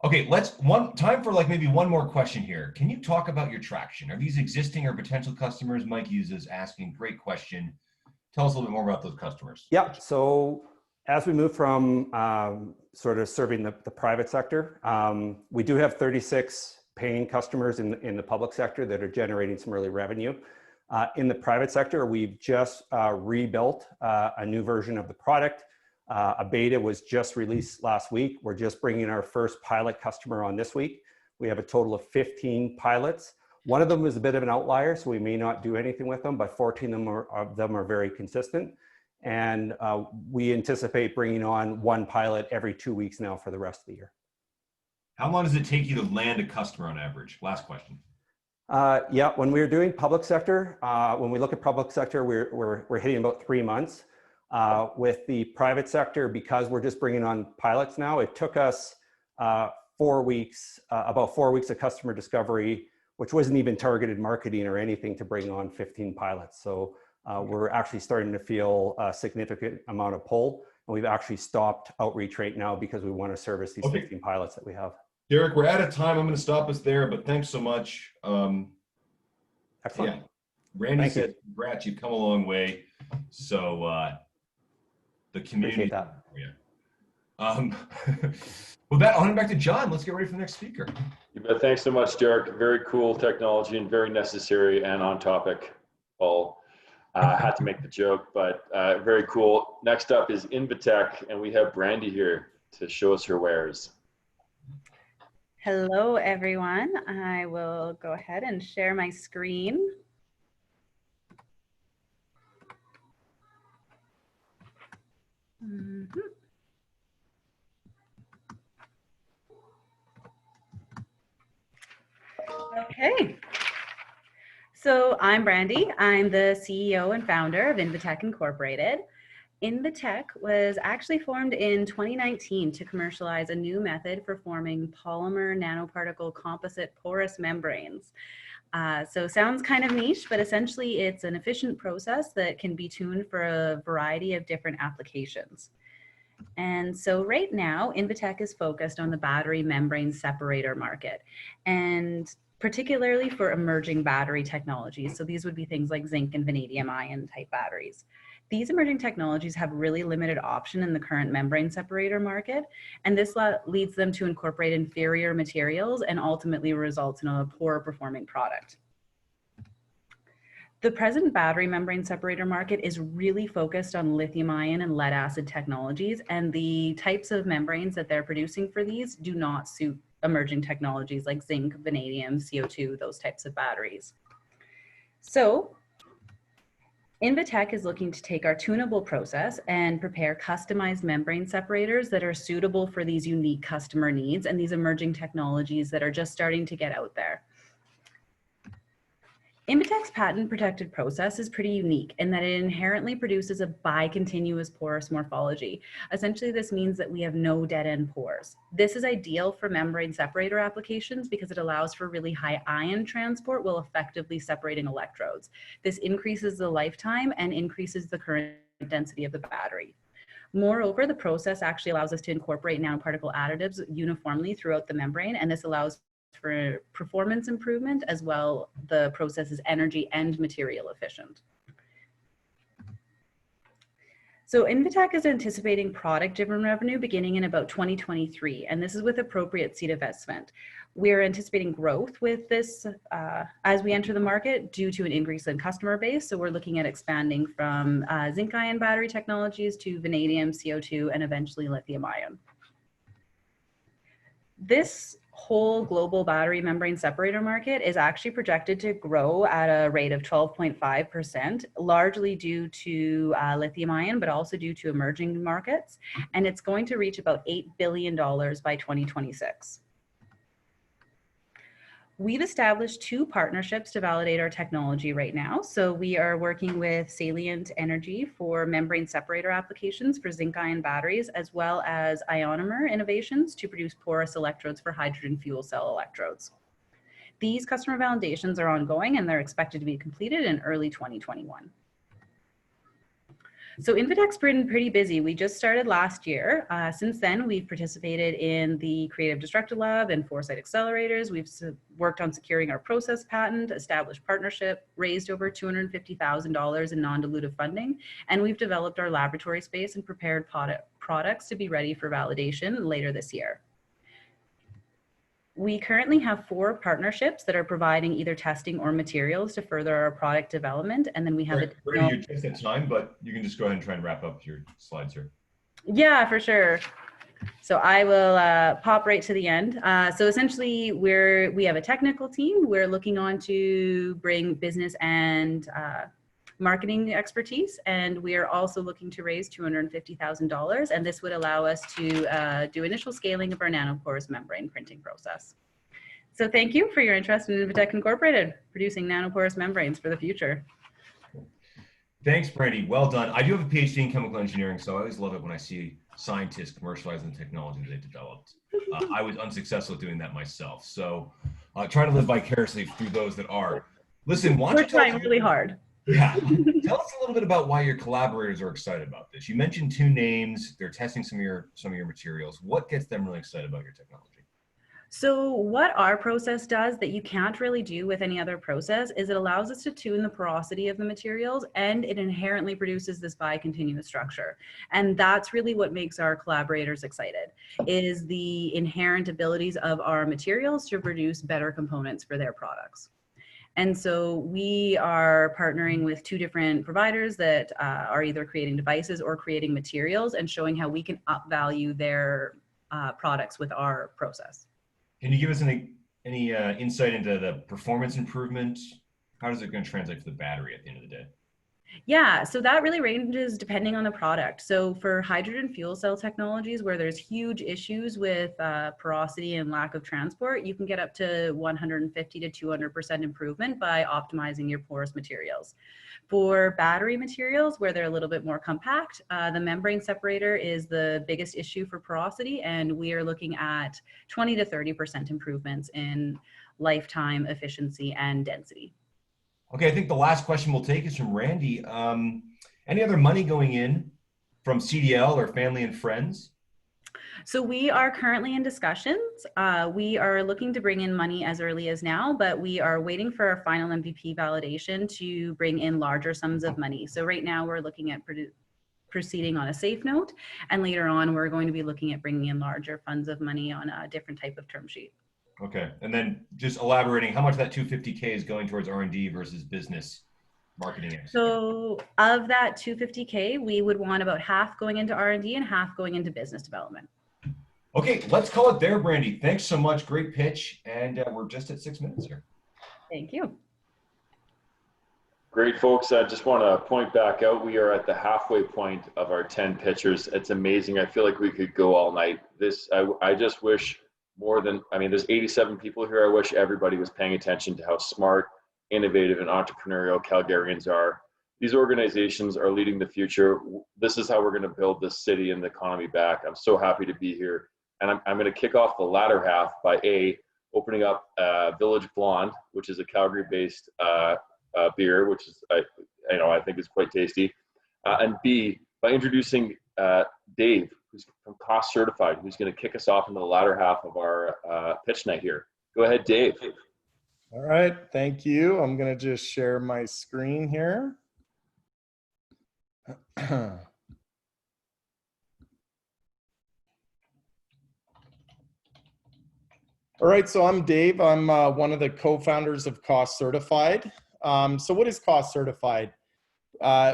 Okay, time for like maybe one more question here. Can you talk about your traction? Are these existing or potential customers? Mike uses asking, great question. Tell us a little bit more about those customers. Yeah, so as we move from sort of serving the private sector, we do have 36 paying customers in the public sector that are generating some early revenue. In the private sector, we've just rebuilt a new version of the product. A beta was just released last week. We're just bringing our first pilot customer on this week. We have a total of 15 pilots. One of them is a bit of an outlier, so we may not do anything with them, but 14 of them are very consistent. And we anticipate bringing on one pilot every 2 weeks now for the rest of the year. How long does it take you to land a customer on average? Last question. Yeah, when we're doing public sector, when we look at public sector, we're hitting about 3 months. With the private sector, because we're just bringing on pilots now, it took us 4 weeks, about 4 weeks of customer discovery, which wasn't even targeted marketing or anything, to bring on 15 pilots. So we're actually starting to feel a significant amount of pull, and we've actually stopped outreach right now because we want to service these 15 pilots that we have. Derek, we're out of time. I'm going to stop us there, but thanks so much. Excellent. Yeah. Randy said, congrats, you've come a long way. So the community. Appreciate that. Yeah. With that, I'll hand it back to John. Let's get ready for the next speaker. You bet. Thanks so much, Derek. Very cool technology and very necessary and on topic. All had to make the joke, but very cool. Next up is InnvTek, and we have Brandy here to show us her wares. Hello, everyone. I will go ahead and share my screen. Okay. So I'm Brandy. I'm the CEO and founder of InnvTek Incorporated. InnvTek was actually formed in 2019 to commercialize a new method for forming polymer nanoparticle composite porous membranes. So sounds kind of niche, but essentially it's an efficient process that can be tuned for a variety of different applications. And so right now, InnvTek is focused on the battery membrane separator market, and particularly for emerging battery technologies. So these would be things like zinc and vanadium ion type batteries. These emerging technologies have really limited option in the current membrane separator market, and this leads them to incorporate inferior materials and ultimately results in a poor performing product. The present battery membrane separator market is really focused on lithium ion and lead acid technologies, and the types of membranes that they're producing for these do not suit emerging technologies like zinc, vanadium, CO2, those types of batteries. So InnvTek is looking to take our tunable process and prepare customized membrane separators that are suitable for these unique customer needs and these emerging technologies that are just starting to get out there. InnvTek's patent protected process is pretty unique in that it inherently produces a bicontinuous porous morphology. Essentially, this means that we have no dead end pores. This is ideal for membrane separator applications because it allows for really high ion transport while effectively separating electrodes. This increases the lifetime and increases the current density of the battery. Moreover, the process actually allows us to incorporate nanoparticle additives uniformly throughout the membrane, and this allows for performance improvement as well. The process is energy and material efficient. So InnvTek is anticipating product-driven revenue beginning in about 2023, and this is with appropriate seed investment. We're anticipating growth with this as we enter the market due to an increase in customer base. So we're looking at expanding from zinc ion battery technologies to vanadium, CO2, and eventually lithium ion. This whole global battery membrane separator market is actually projected to grow at a rate of 12.5%, largely due to lithium ion, but also due to emerging markets. And it's going to reach about $8 billion by 2026. We've established 2 partnerships to validate our technology right now. So we are working with Salient Energy for membrane separator applications for zinc ion batteries, as well as Ionomer Innovations to produce porous electrodes for hydrogen fuel cell electrodes. These customer validations are ongoing and they're expected to be completed in early 2021. So InnvTek's been pretty busy. We just started last year. Since then, we've participated in the Creative Destructor Lab and Foresight Accelerators. We've worked on securing our process patent, established partnership, raised over $250,000 in non-dilutive funding, and we've developed our laboratory space and prepared products to be ready for validation later this year. We currently have 4 partnerships that are providing either testing or materials to further our product development. And then we have You're just at time, but you can just go ahead and try and wrap up your slides here. Yeah, for sure. So I will pop right to the end. So essentially, we have a technical team. We're looking on to bring business and marketing expertise, and we are also looking to raise $250,000, and this would allow us to do initial scaling of our nanoporous membrane printing process. So thank you for your interest in InnvTek Incorporated, producing nanoporous membranes for the future. Thanks, Brandy. Well done. I do have a PhD in chemical engineering, so I always love it when I see scientists commercializing the technology they developed. I was unsuccessful at doing that myself, so try to live vicariously through those that are. Listen, why don't We're trying really hard. Yeah, tell us a little bit about why your collaborators are excited about this. You mentioned 2 names. They're testing some of your materials. What gets them really excited about your technology? So what our process does that you can't really do with any other process is it allows us to tune the porosity of the materials, and it inherently produces this bicontinuous structure. And that's really what makes our collaborators excited, is the inherent abilities of our materials to produce better components for their products. And so we are partnering with 2 different providers that are either creating devices or creating materials, and showing how we can upvalue their products with our process. Can you give us any insight into the performance improvement? How is it going to translate to the battery at the end of the day? Yeah, so that really ranges depending on the product. So for hydrogen fuel cell technologies, where there's huge issues with porosity and lack of transport, you can get up to 150 to 200% improvement by optimizing your porous materials. For battery materials, where they're a little bit more compact, the membrane separator is the biggest issue for porosity, and we are looking at 20 to 30% improvements in lifetime efficiency and density. Okay, I think the last question we'll take is from Randy. Any other money going in from CDL or family and friends? So we are currently in discussions. We are looking to bring in money as early as now, but we are waiting for our final MVP validation to bring in larger sums of money. So right now we're looking at proceeding on a safe note, and later on we're going to be looking at bringing in larger funds of money on a different type of term sheet. Okay, and then just elaborating, how much of that 250K is going towards R&D versus business marketing? So of that 250K, we would want about half going into R&D and half going into business development. Okay, let's call it there, Brandy. Thanks so much. Great pitch. And we're just at 6 minutes here. Thank you. Great, folks. I just want to point back out. We are at the halfway point of our 10 pitchers. It's amazing. I feel like we could go all night. I just wish more than, I mean, there's 87 people here. I wish everybody was paying attention to how smart, innovative, and entrepreneurial Calgarians are. These organizations are leading the future. This is how we're going to build this city and the economy back. I'm so happy to be here. And I'm going to kick off the latter half by opening up Village Blonde, which is a Calgary-based beer, which is I think is quite tasty, and B, by introducing Dave, who's from CostCertified, who's going to kick us off into the latter half of our pitch night here. Go ahead, Dave. All right, thank you. I'm going to just share my screen here. All right, so I'm Dave. I'm one of the co-founders of CostCertified. So what is CostCertified?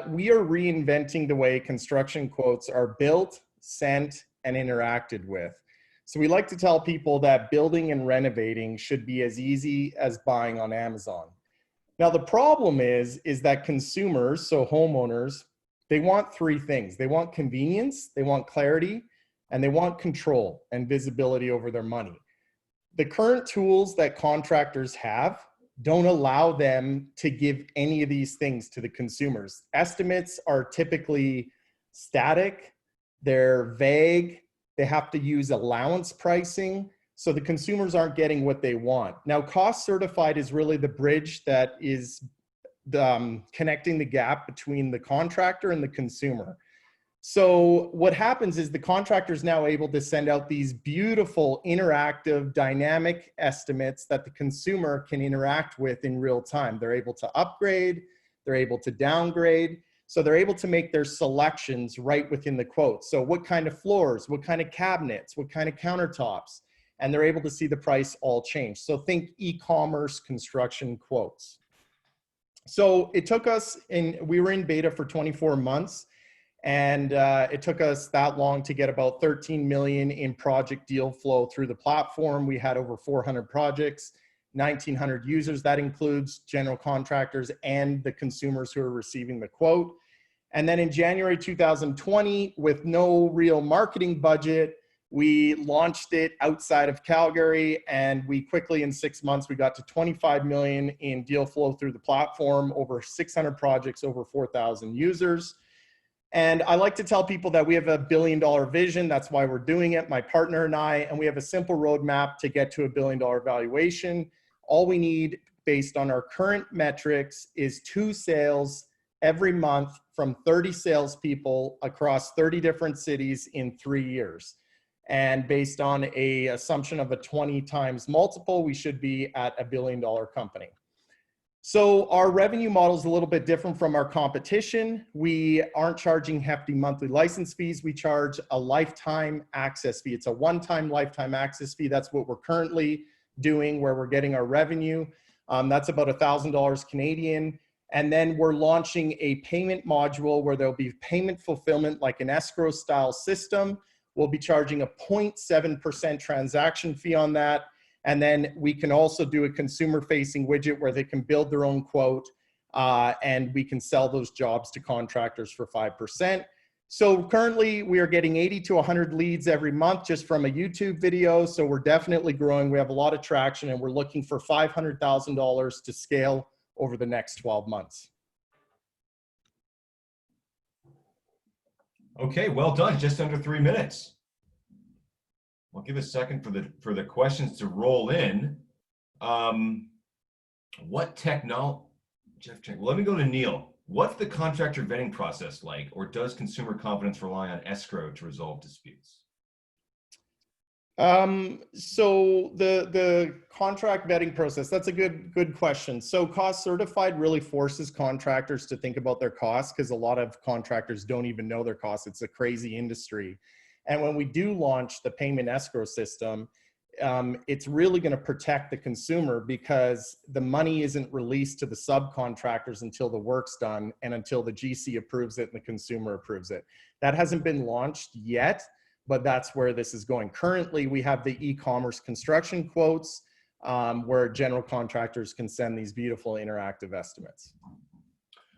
We are reinventing the way construction quotes are built, sent, and interacted with. So we like to tell people that building and renovating should be as easy as buying on Amazon. Now the problem is that consumers, so homeowners, they want 3 things. They want convenience, they want clarity, and they want control and visibility over their money. The current tools that contractors have don't allow them to give any of these things to the consumers. Estimates are typically static, they're vague, they have to use allowance pricing, so the consumers aren't getting what they want. Now, CostCertified is really the bridge that is connecting the gap between the contractor and the consumer. So what happens is the contractor is now able to send out these beautiful, interactive, dynamic estimates that the consumer can interact with in real time. They're able to upgrade, they're able to downgrade, so they're able to make their selections right within the quote. So what kind of floors, what kind of cabinets, what kind of countertops, and they're able to see the price all change. So think e-commerce construction quotes. So it took us, we were in beta for 24 months. And it took us that long to get about 13 million in project deal flow through the platform. We had over 400 projects. 1,900 users. That includes general contractors and the consumers who are receiving the quote. And then in January 2020, with no real marketing budget, we launched it outside of Calgary, and we quickly, in 6 months, we got to 25 million in deal flow through the platform, over 600 projects, over 4,000 users. And I like to tell people that we have $1 billion vision. That's why we're doing it, my partner and I, and we have a simple roadmap to get to $1 billion valuation. All we need, based on our current metrics, is 2 sales every month from 30 salespeople across 30 different cities in 3 years. And based on an assumption of a 20 times multiple, we should be at $1 billion company. So our revenue model is a little bit different from our competition. We aren't charging hefty monthly license fees. We charge a lifetime access fee. It's a one-time lifetime access fee. That's what we're currently doing, where we're getting our revenue. That's about $1,000 Canadian. And then we're launching a payment module where there'll be payment fulfillment, like an escrow style system. We'll be charging a 0.7% transaction fee on that. And then we can also do a consumer facing widget where they can build their own quote, and we can sell those jobs to contractors for 5%. So currently we are getting 80 to 100 leads every month just from a YouTube video. So we're definitely growing. We have a lot of traction, and we're looking for $500,000 to scale over the next 12 months. Okay, well done. Just under 3 minutes. I'll give a second for the questions to roll in. What technology? Well, let me go to Neil. What's the contractor vetting process like, or does consumer confidence rely on escrow to resolve disputes? So the contract vetting process, that's a good question. So CostCertified really forces contractors to think about their costs, because a lot of contractors don't even know their costs. It's a crazy industry. And when we do launch the payment escrow system, it's really going to protect the consumer, because the money isn't released to the subcontractors until the work's done and until the GC approves it and the consumer approves it. That hasn't been launched yet, but that's where this is going. Currently, we have the e-commerce construction quotes, where general contractors can send these beautiful interactive estimates.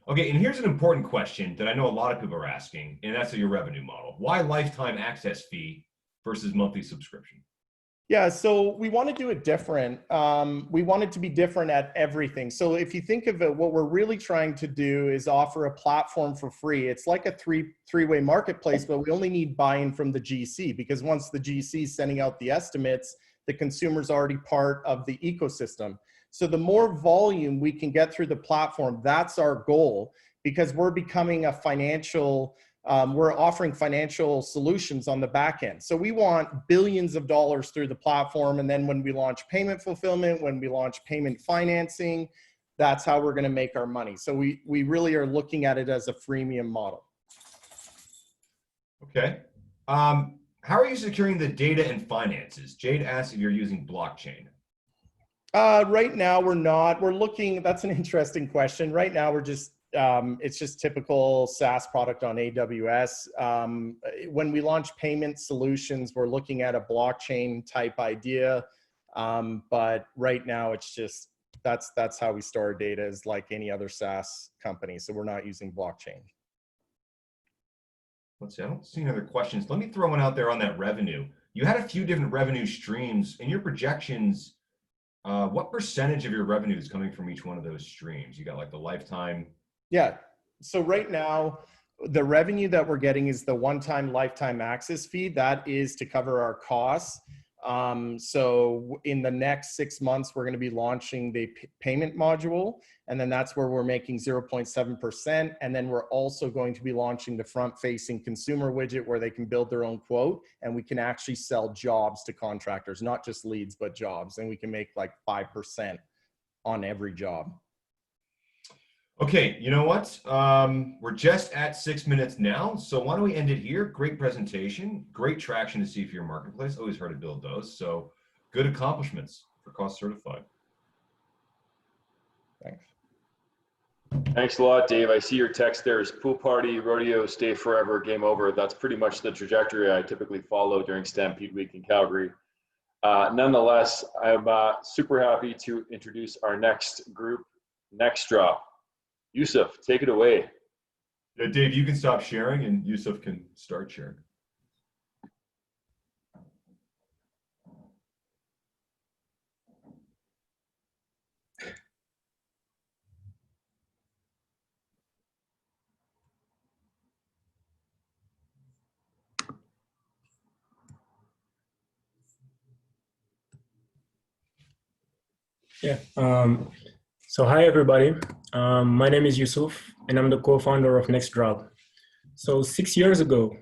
Okay, and here's an important question that I know a lot of people are asking, and that's your revenue model. Why lifetime access fee versus monthly subscription? Yeah, so we want to do it different. We want it to be different at everything. So if you think of it, what we're really trying to do is offer a platform for free. It's like a three-way marketplace, but we only need buy-in from the GC, because once the GC is sending out the estimates, the consumer's already part of the ecosystem. So the more volume we can get through the platform, that's our goal, because we're becoming a financial, we're offering financial solutions on the back end. So we want billions of dollars through the platform. And then when we launch payment fulfillment, when we launch payment financing, that's how we're going to make our money. So we really are looking at it as a freemium model. Okay. How are you securing the data and finances? Jade asked if you're using blockchain. Right now we're not. We're looking, that's an interesting question. Right now we're just, it's just typical SaaS product on AWS. When we launch payment solutions, we're looking at a blockchain type idea. But right now it's just, that's how we store our data, is like any other SaaS company. So we're not using blockchain. Let's see, I don't see any other questions. Let me throw one out there on that revenue. You had a few different revenue streams in your projections. What percentage of your revenue is coming from each one of those streams? You got like the lifetime. Yeah. So right now, the revenue that we're getting is the one-time lifetime access fee. That is to cover our costs. So in the next 6 months, we're going to be launching the payment module, and then that's where we're making 0.7%. And then we're also going to be launching the front-facing consumer widget where they can build their own quote, and we can actually sell jobs to contractors, not just leads, but jobs. And we can make like 5% on every job. Okay, you know what? We're just at 6 minutes now, so why don't we end it here? Great presentation, great traction to see for your marketplace. Always hard to build those, so good accomplishments for CostCertified. Thanks. Thanks a lot, Dave. I see your text there is pool party, rodeo, stay forever, game over. That's pretty much the trajectory I typically follow during Stampede Week in Calgary. Nonetheless, I'm super happy to introduce our next group, NXTDROP. Yusuf, take it away. Yeah, Dave, you can stop sharing and Yusuf can start sharing. Yeah. So hi everybody. My name is Yusuf, and I'm the co-founder of NXTDROP. So 6 years ago,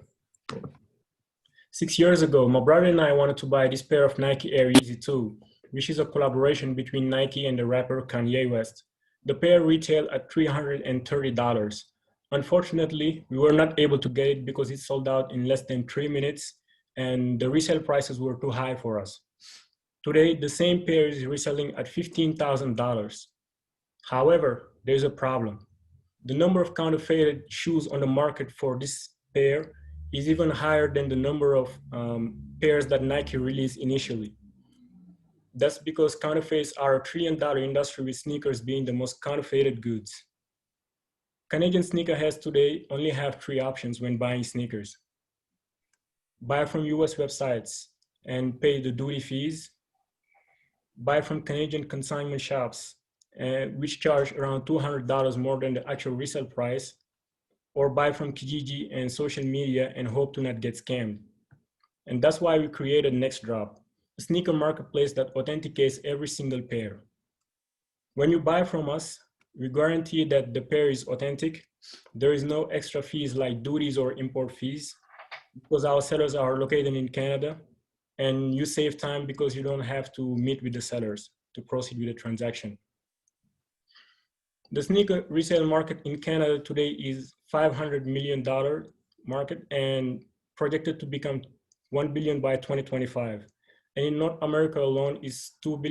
my brother and I wanted to buy this pair of Nike Air Yeezy 2, which is a collaboration between Nike and the rapper Kanye West. The pair retailed at $330. Unfortunately, we were not able to get it because it sold out in less than 3 minutes, and the resale prices were too high for us. Today, the same pair is reselling at $15,000. However, there's a problem. The number of counterfeited shoes on the market for this pair is even higher than the number of pairs that Nike released initially. That's because counterfeits are a $1 trillion industry, with sneakers being the most counterfeited goods. Canadian sneakerheads today only have 3 options when buying sneakers. Buy from US websites and pay the duty fees. Buy from Canadian consignment shops, which charge around $200 more than the actual resale price, or buy from Kijiji and social media and hope to not get scammed. And that's why we created NXTDROP, a sneaker marketplace that authenticates every single pair. When you buy from us, we guarantee that the pair is authentic. There is no extra fees like duties or import fees, because our sellers are located in Canada, and you save time because you don't have to meet with the sellers to proceed with the transaction. The sneaker resale market in Canada today is $500 million market and projected to become $1 billion by 2025. And in North America alone is a $2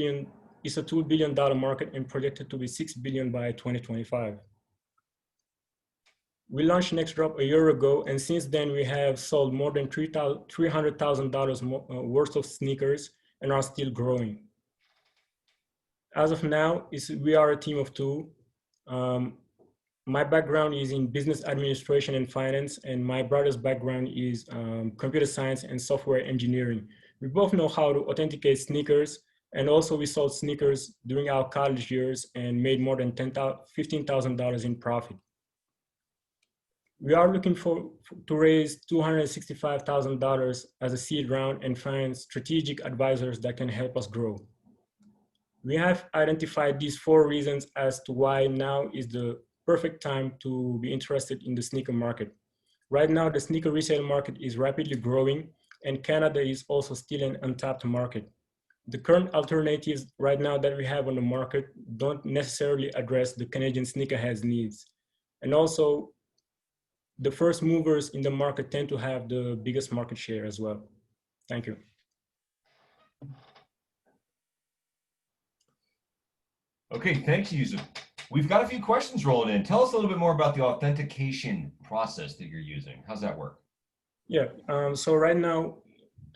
billion market and projected to be $6 billion by 2025. We launched NXTDROP a year ago, and since then we have sold more than $300,000 worth of sneakers and are still growing. As of now, we are a team of 2. My background is in business administration and finance, and my brother's background is computer science and software engineering. We both know how to authenticate sneakers, and also we sold sneakers during our college years and made more than $15,000 in profit. We are looking to raise $265,000 as a seed round and find strategic advisors that can help us grow. We have identified these 4 reasons as to why now is the perfect time to be interested in the sneaker market. Right now, the sneaker resale market is rapidly growing, and Canada is also still an untapped market. The current alternatives right now that we have on the market don't necessarily address the Canadian sneakerheads' needs. And also, the first movers in the market tend to have the biggest market share as well. Thank you. Okay, thanks, Yusuf. We've got a few questions rolling in. Tell us a little bit more about the authentication process that you're using. How's that work? Yeah, so right now,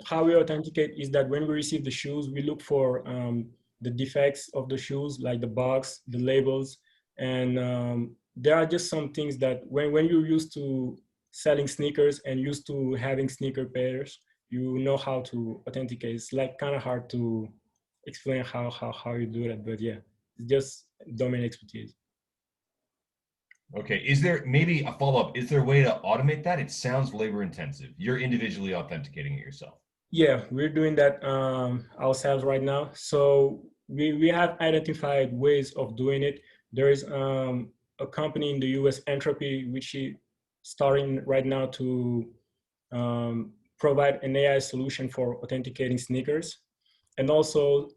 how we authenticate is that when we receive the shoes, we look for the defects of the shoes, like the box, the labels, and there are just some things that when you're used to selling sneakers and used to having sneaker pairs, you know how to authenticate. It's like kind of hard to explain how you do that, but yeah, it's just domain expertise. Okay, is there maybe a follow-up? Is there a way to automate that? It sounds labor intensive. You're individually authenticating it yourself. Yeah, we're doing that ourselves right now. So we have identified ways of doing it. There is a company in the US, Entropy, which is starting right now to provide an AI solution for authenticating sneakers. And also,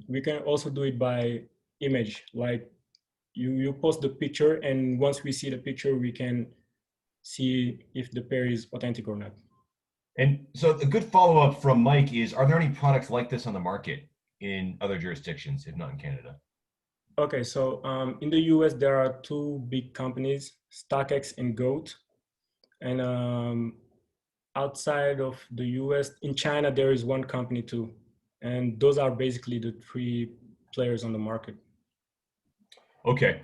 we can also do it by image. Like you post the picture, and once we see the picture, we can see if the pair is authentic or not. And so a good follow-up from Mike is, are there any products like this on the market in other jurisdictions, if not in Canada? Okay, so in the US, there are 2 big companies, StockX and GOAT. And outside of the US, in China, there is 1 company too. And those are basically the three players on the market. Okay.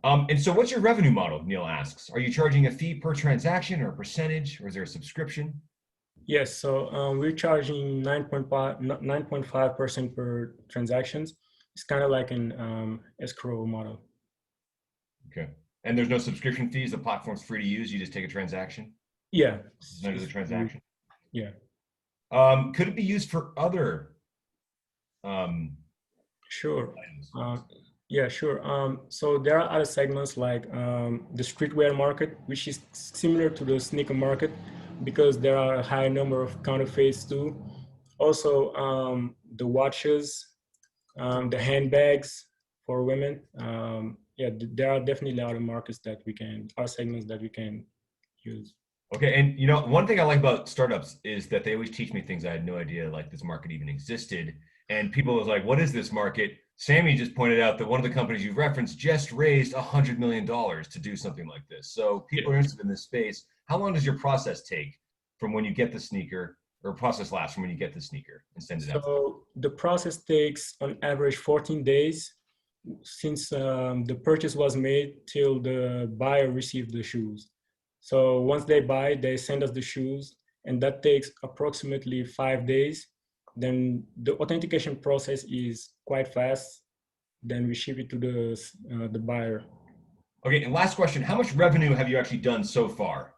And so what's your revenue model, Neil asks? Are you charging a fee per transaction or a percentage, or is there a subscription? Yes, so we're charging 9.5% per transactions. It's kind of like an escrow model. Okay. And there's no subscription fees? The platform's free to use? You just take a transaction? Yeah. Under the transaction? Yeah. Could it be used for other Sure. items? Yeah, sure. So there are other segments like the streetwear market, which is similar to the sneaker market because there are a high number of counterfeits too. Also, the watches, the handbags for women. Yeah, there are definitely other markets that other segments that we can use. Okay, and you know, one thing I like about startups is that they always teach me things I had no idea, like this market even existed. And people was like, what is this market? Sammy just pointed out that one of the companies you referenced just raised $100 million to do something like this. So people are interested in this space. How long does your process take from when you get the sneaker, or process lasts from when you get the sneaker and send it out? So the process takes on average 14 days since the purchase was made till the buyer received the shoes. So once they buy, they send us the shoes, and that takes approximately 5 days. Then the authentication process is quite fast. Then we ship it to the buyer. Okay, and last question, how much revenue have you actually done so far?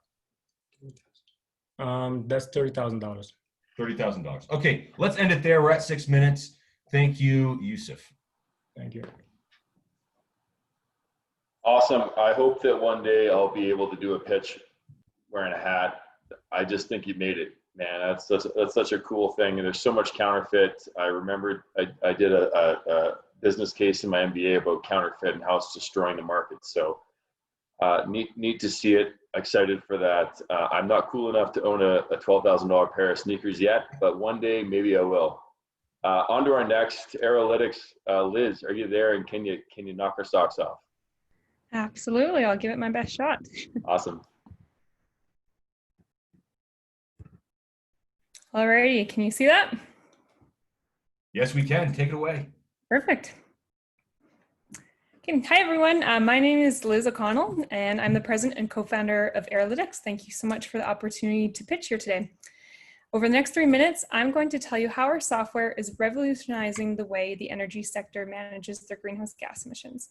That's $30,000. $30,000. Okay, let's end it there. We're at 6 minutes. Thank you, Yusuf. Thank you. Awesome. I hope that one day I'll be able to do a pitch wearing a hat. I just think you made it, man. That's such a cool thing. And there's so much counterfeit. I remember I did a business case in my MBA about counterfeit and how it's destroying the market. So neat to see it. Excited for that. I'm not cool enough to own a $12,000 pair of sneakers yet, but one day maybe I will. On to our next, Arolytics. Liz, are you there? And can you knock our socks off? Absolutely, I'll give it my best shot. Awesome. Alrighty, can you see that? Yes, we can. Take it away. Perfect. Okay. Hi, everyone. My name is Liz O'Connell, and I'm the president and co-founder of Arolytics. Thank you so much for the opportunity to pitch here today. Over the next 3 minutes, I'm going to tell you how our software is revolutionizing the way the energy sector manages their greenhouse gas emissions.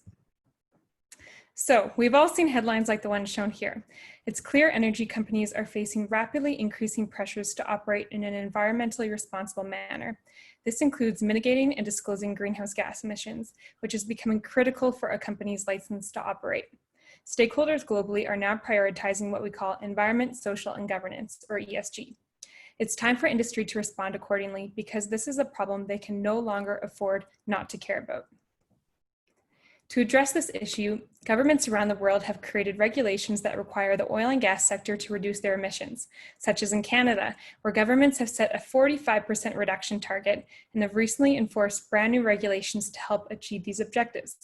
So we've all seen headlines like the one shown here. It's clear energy companies are facing rapidly increasing pressures to operate in an environmentally responsible manner. This includes mitigating and disclosing greenhouse gas emissions, which is becoming critical for a company's license to operate. Stakeholders globally are now prioritizing what we call environment, social, and governance, or ESG. It's time for industry to respond accordingly because this is a problem they can no longer afford not to care about. To address this issue, governments around the world have created regulations that require the oil and gas sector to reduce their emissions, such as in Canada, where governments have set a 45% reduction target and have recently enforced brand new regulations to help achieve these objectives.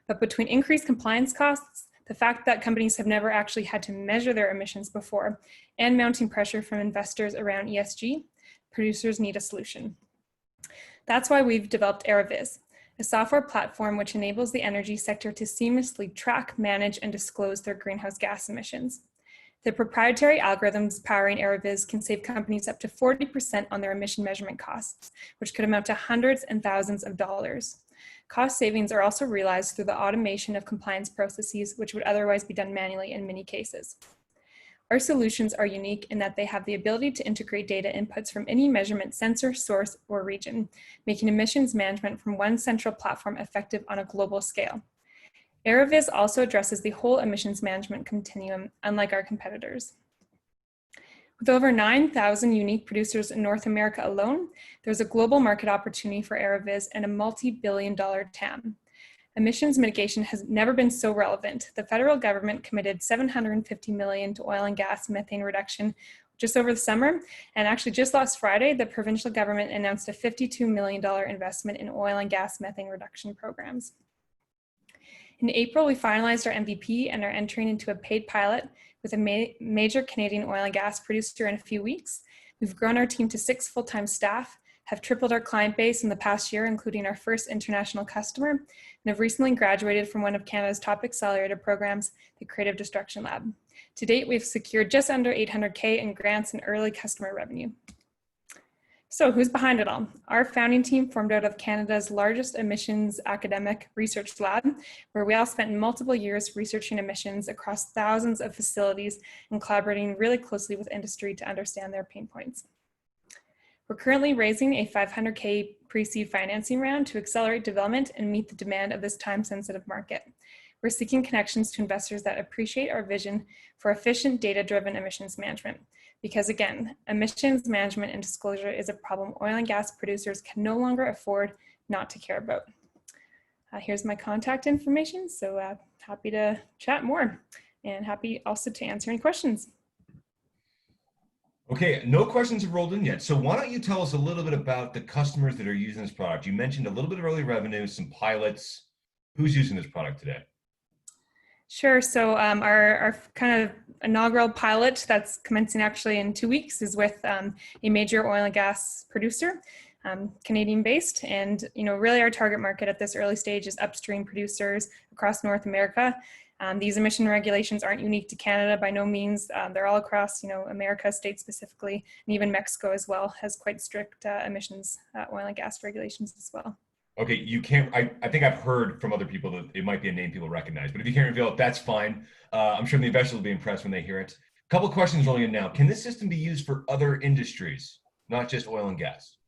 But between increased compliance costs, the fact that companies have never actually had to measure their emissions before, and mounting pressure from investors around ESG, producers need a solution. That's why we've developed AeroViz, a software platform which enables the energy sector to seamlessly track, manage, and disclose their greenhouse gas emissions. The proprietary algorithms powering AeroViz can save companies up to 40% on their emission measurement costs, which could amount to hundreds and thousands of dollars. Cost savings are also realized through the automation of compliance processes, which would otherwise be done manually in many cases. Our solutions are unique in that they have the ability to integrate data inputs from any measurement sensor, source, or region, making emissions management from one central platform effective on a global scale. AeroViz also addresses the whole emissions management continuum, unlike our competitors. With over 9,000 unique producers in North America alone, there's a global market opportunity for AeroViz and a multi-billion-dollar TAM. Emissions mitigation has never been so relevant. The federal government committed $750 million to oil and gas methane reduction just over the summer. And actually just last Friday, the provincial government announced a $52 million investment in oil and gas methane reduction programs. In April, we finalized our MVP and are entering into a paid pilot with a major Canadian oil and gas producer in a few weeks. We've grown our team to 6 full-time staff, have tripled our client base in the past year, including our first international customer, and have recently graduated from one of Canada's top accelerator programs, the Creative Destruction Lab. To date, we've secured just under $800K in grants and early customer revenue. So who's behind it all? Our founding team formed out of Canada's largest emissions academic research lab, where we all spent multiple years researching emissions across thousands of facilities and collaborating really closely with industry to understand their pain points. We're currently raising a $500K pre-seed financing round to accelerate development and meet the demand of this time-sensitive market. We're seeking connections to investors that appreciate our vision for efficient data-driven emissions management. Because again, emissions management and disclosure is a problem oil and gas producers can no longer afford not to care about. Here's my contact information, so happy to chat more and happy also to answer any questions. Okay, no questions have rolled in yet. So why don't you tell us a little bit about the customers that are using this product? You mentioned a little bit of early revenue, some pilots. Who's using this product today? Sure. So our kind of inaugural pilot that's commencing actually in 2 weeks is with a major oil and gas producer, Canadian based. And, you know, really our target market at this early stage is upstream producers across North America. These emission regulations aren't unique to Canada by no means. They're all across, you know, America, state specifically, and even Mexico as well has quite strict emissions oil and gas regulations as well. Okay, you can't, I think I've heard from other people that it might be a name people recognize, but if you can't reveal it, that's fine. I'm sure the investors will be impressed when they hear it. A couple of questions rolling in now. Can this system be used for other industries, not just oil and gas?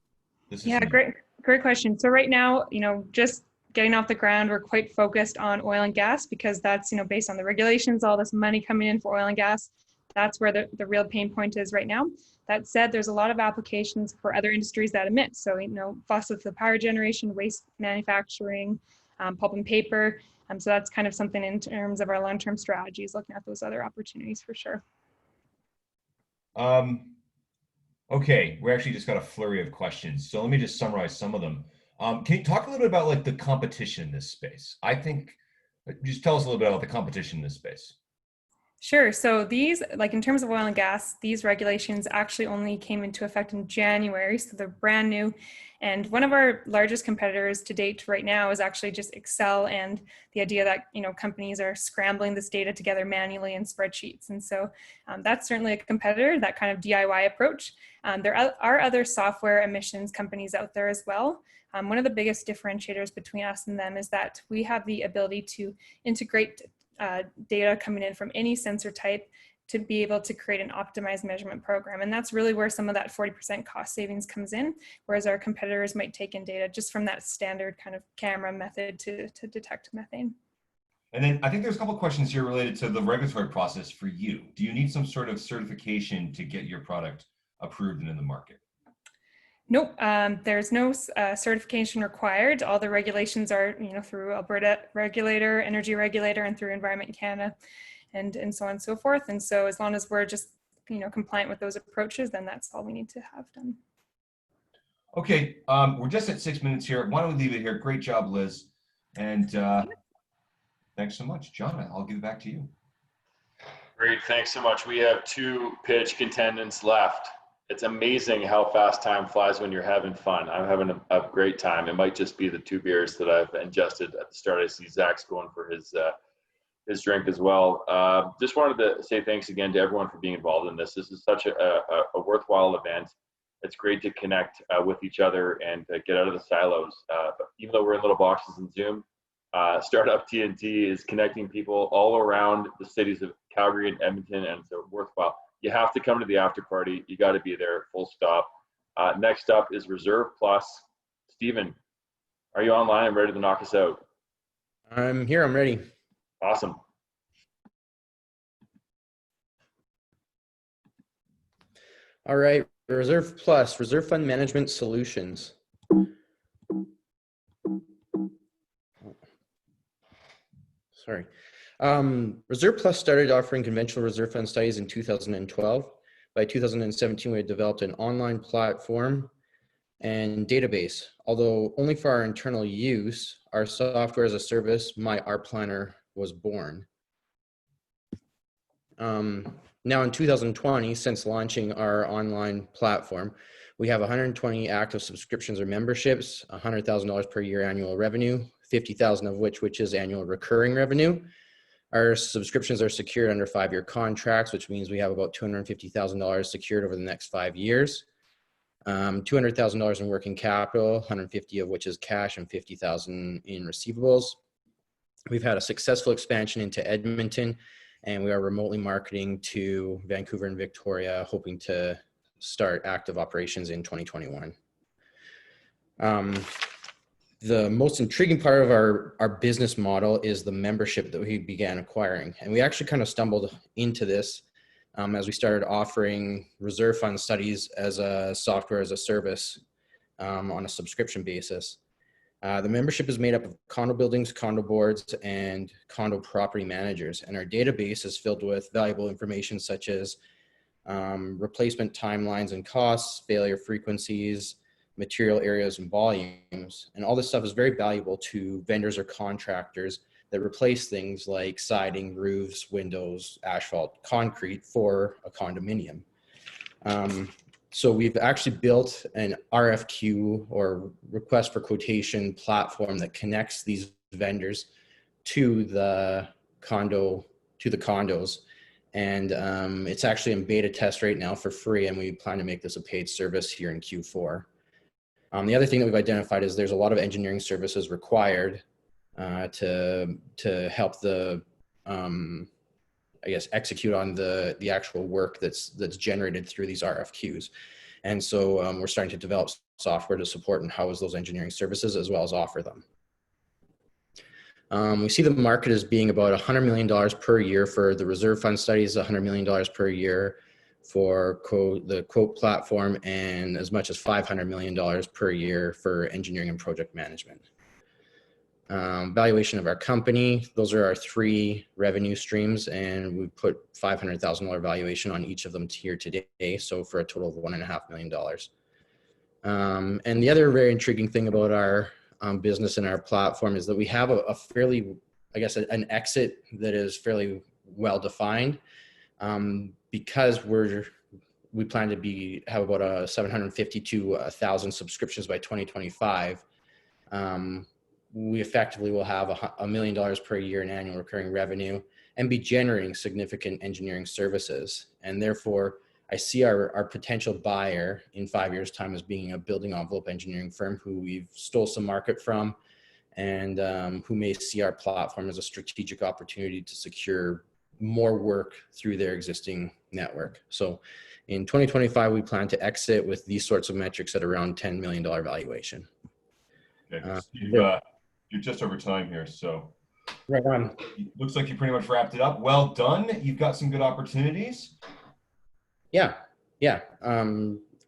Yeah, great question. So right now, you know, just getting off the ground, we're quite focused on oil and gas because that's, you know, based on the regulations, all this money coming in for oil and gas. That's where the real pain point is right now. That said, there's a lot of applications for other industries that emit. So, you know, fossil fuel power generation, waste manufacturing, pulp and paper. So that's kind of something in terms of our long-term strategies, looking at those other opportunities for sure. Okay, we actually just got a flurry of questions. So let me just summarize some of them. Can you talk a little bit about like the competition in this space? I think, just tell us a little bit about the competition in this space. Sure. So these, like in terms of oil and gas, these regulations actually only came into effect in January, so they're brand new. And one of our largest competitors to date right now is actually just Excel and the idea that, you know, companies are scrambling this data together manually in spreadsheets. And so that's certainly a competitor, that kind of DIY approach. There are other software emissions companies out there as well. One of the biggest differentiators between us and them is that we have the ability to integrate data coming in from any sensor type to be able to create an optimized measurement program. And that's really where some of that 40% cost savings comes in, whereas our competitors might take in data just from that standard kind of camera method to detect methane. And then I think there's a couple of questions here related to the regulatory process for you. Do you need some sort of certification to get your product approved and in the market? Nope, there's no certification required. All the regulations are, you know, through Alberta regulator, energy regulator, and through Environment Canada, and so on and so forth. And so as long as we're just, you know, compliant with those approaches, then that's all we need to have done. Okay, we're just at 6 minutes here. Why don't we leave it here? Great job, Liz. And thanks so much. John, I'll give it back to you. Great, thanks so much. We have 2 pitch contendants left. It's amazing how fast time flies when you're having fun. I'm having a great time. It might just be the 2 beers that I've ingested at the start. I see Zach's going for his drink as well. Just wanted to say thanks again to everyone for being involved in this. This is such a worthwhile event. It's great to connect with each other and get out of the silos. But even though we're in little boxes in Zoom, Startup TNT is connecting people all around the cities of Calgary and Edmonton, and it's worthwhile. You have to come to the after party. You got to be there, full stop. Next up is Reserve Plus. Stephen, are you online and ready to knock us out? I'm here, I'm ready. Awesome. All right, Reserve Plus, Reserve Fund Management Solutions. Sorry. Reserve Plus started offering conventional reserve fund studies in 2012. By 2017, we had developed an online platform and database. Although only for our internal use, our software as a service, My R Planner, was born. Now in 2020, since launching our online platform, we have 120 active subscriptions or memberships, $100,000 per year annual revenue, 50,000 of which is annual recurring revenue. Our subscriptions are secured under 5-year contracts, which means we have about $250,000 secured over the next 5 years. $200,000 in working capital, 150 of which is cash and 50,000 in receivables. We've had a successful expansion into Edmonton, and we are remotely marketing to Vancouver and Victoria, hoping to start active operations in 2021. The most intriguing part of our business model is the membership that we began acquiring. And we actually kind of stumbled into this as we started offering reserve fund studies as a software as a service on a subscription basis. The membership is made up of condo buildings, condo boards, and condo property managers. And our database is filled with valuable information such as replacement timelines and costs, failure frequencies, material areas and volumes. And all this stuff is very valuable to vendors or contractors that replace things like siding, roofs, windows, asphalt, concrete for a condominium. So we've actually built an RFQ or request for quotation platform that connects these vendors to the condos. And it's actually in beta test right now for free, and we plan to make this a paid service here in Q4. The other thing that we've identified is there's a lot of engineering services required to help the execute on the actual work that's generated through these RFQs. And so we're starting to develop software to support and house those engineering services as well as offer them. We see the market as being about $100 million per year for the reserve fund studies, $100 million per year for the quote platform, and as much as $500 million per year for engineering and project management. Valuation of our company, those are our 3 revenue streams, and we put $500,000 valuation on each of them here today, so for a total of $1.5 million. And the other very intriguing thing about our business and our platform is that we have a fairly, an exit that is fairly well defined, because we plan to have about 750 to 1,000 subscriptions by 2025. We effectively will have $1 million per year in annual recurring revenue and be generating significant engineering services. And therefore, I see our potential buyer in 5 years' time as being a building envelope engineering firm who we've stole some market from, and who may see our platform as a strategic opportunity to secure more work through their existing network. So in 2025, we plan to exit with these sorts of metrics at around $10 million valuation. Okay, you're just over time here, so. Right on. Looks like you pretty much wrapped it up. Well done. You've got some good opportunities. Yeah.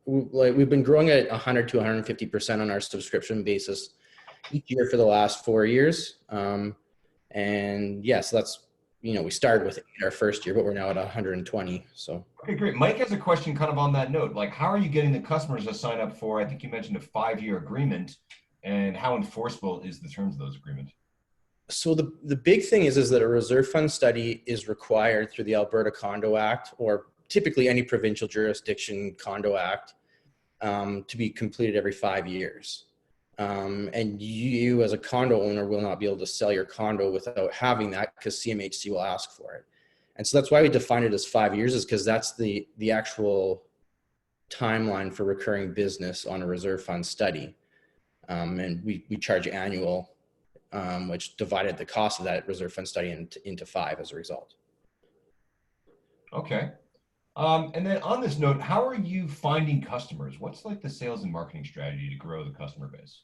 We've been growing at 100 to 150% on our subscription basis each year for the last 4 years. And yeah, so that's, we started with our first year, but we're now at 120. So. Okay, great. Mike has a question kind of on that note. Like, how are you getting the customers to sign up for, I think you mentioned a 5-year agreement, and how enforceable is the terms of those agreements? So the big thing is that a reserve fund study is required through the Alberta Condo Act, or typically any provincial jurisdiction condo act, to be completed every 5 years. And you as a condo owner will not be able to sell your condo without having that, because CMHC will ask for it. And so that's why we define it as 5 years, is because that's the actual timeline for recurring business on a reserve fund study. And we charge annual, which divided the cost of that reserve fund study into 5 as a result. Okay. And then on this note, how are you finding customers? What's like the sales and marketing strategy to grow the customer base?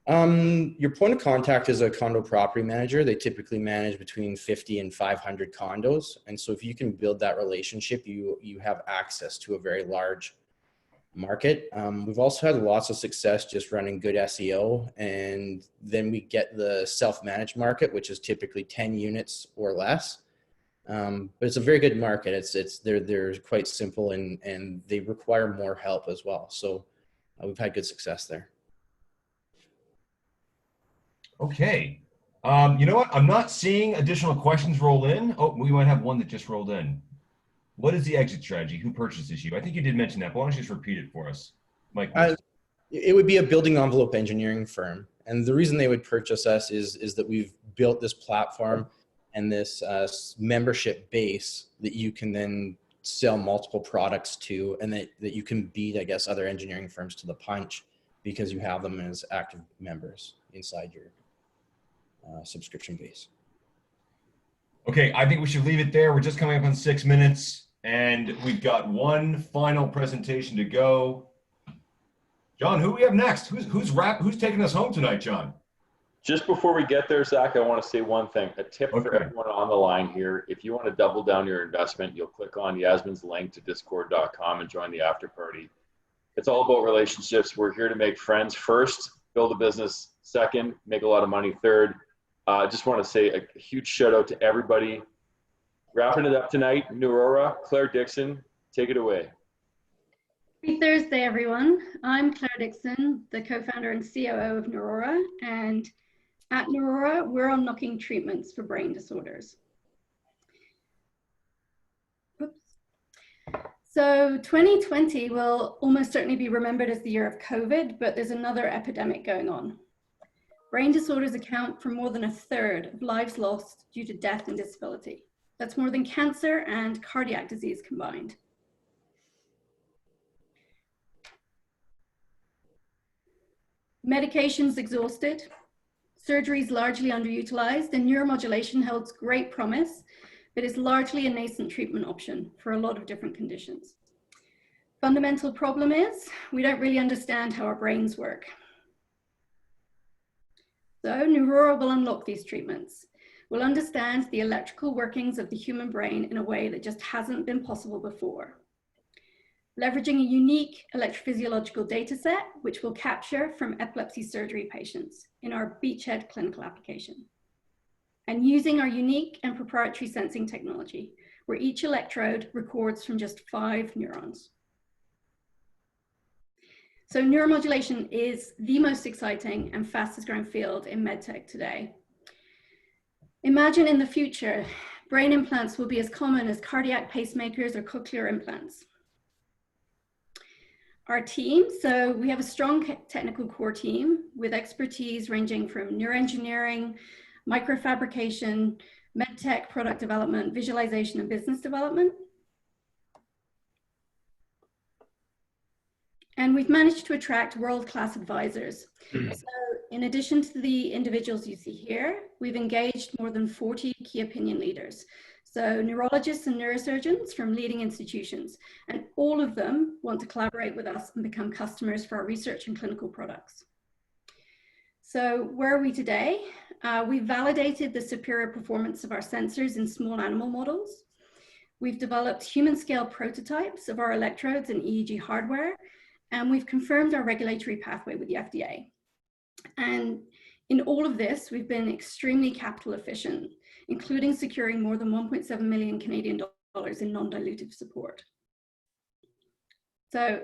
Your point of contact is a condo property manager. They typically manage between 50 and 500 condos. And so if you can build that relationship, you have access to a very large market. We've also had lots of success just running good SEO, and then we get the self-managed market, which is typically 10 units or less. But it's a very good market. They're quite simple, and they require more help as well. So we've had good success there. Okay. You know what? I'm not seeing additional questions roll in. Oh, we might have one that just rolled in. what is the exit strategy? Who purchases you? I think you did mention that, but why don't you just repeat it for us? Mike. It would be a building envelope engineering firm. And the reason they would purchase us is that we've built this platform and this membership base that you can then sell multiple products to, and that you can beat, I guess, other engineering firms to the punch because you have them as active members inside your subscription base. Okay, I think we should leave it there. We're just coming up on 6 minutes, and we've got one final presentation to go. John, who do we have next? Who's taking us home tonight, John? Just before we get there, Zach, I want to say one thing. A tip for everyone on the line here. If you want to double down your investment, you'll click on Yasmin's link to discord.com and join the after party. It's all about relationships. We're here to make friends first, build a business second, make a lot of money third. I just want to say a huge shout out to everybody. Wrapping it up tonight, Neuraura, Claire Dixon, take it away. Happy Thursday, everyone. I'm Claire Dixon, the co-founder and COO of Neuraura, and at Neuraura, we're unlocking treatments for brain disorders. Oops. So 2020 will almost certainly be remembered as the year of COVID, but there's another epidemic going on. Brain disorders account for more than a third of lives lost due to death and disability. That's more than cancer and cardiac disease combined. Medications exhausted, surgeries largely underutilized, and neuromodulation holds great promise, but is largely a nascent treatment option for a lot of different conditions. Fundamental problem is we don't really understand how our brains work. So Neuraura will unlock these treatments. We'll understand the electrical workings of the human brain in a way that just hasn't been possible before. Leveraging a unique electrophysiological data set, which we'll capture from epilepsy surgery patients in our beachhead clinical application. And using our unique and proprietary sensing technology, where each electrode records from just 5 neurons. So neuromodulation is the most exciting and fastest growing field in medtech today. Imagine in the future, brain implants will be as common as cardiac pacemakers or cochlear implants. Our team, so we have a strong technical core team with expertise ranging from neuroengineering, microfabrication, medtech product development, visualization, and business development. And we've managed to attract world-class advisors. So in addition to the individuals you see here, we've engaged more than 40 key opinion leaders. So neurologists and neurosurgeons from leading institutions, and all of them want to collaborate with us and become customers for our research and clinical products. So where are we today? We've validated the superior performance of our sensors in small animal models. We've developed human scale prototypes of our electrodes and EEG hardware, and we've confirmed our regulatory pathway with the FDA. And in all of this, we've been extremely capital efficient, including securing more than 1.7 million Canadian dollars in non-dilutive support. So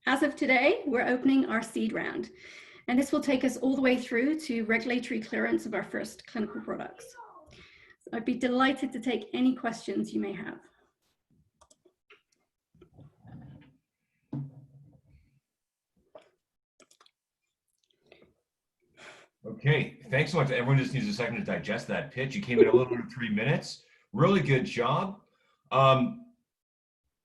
as of today, we're opening our seed round, and this will take us all the way through to regulatory clearance of our first clinical products. So I'd be delighted to take any questions you may have. Okay, thanks so much. Everyone just needs a second to digest that pitch. You came in a little under 3 minutes. Really good job. Why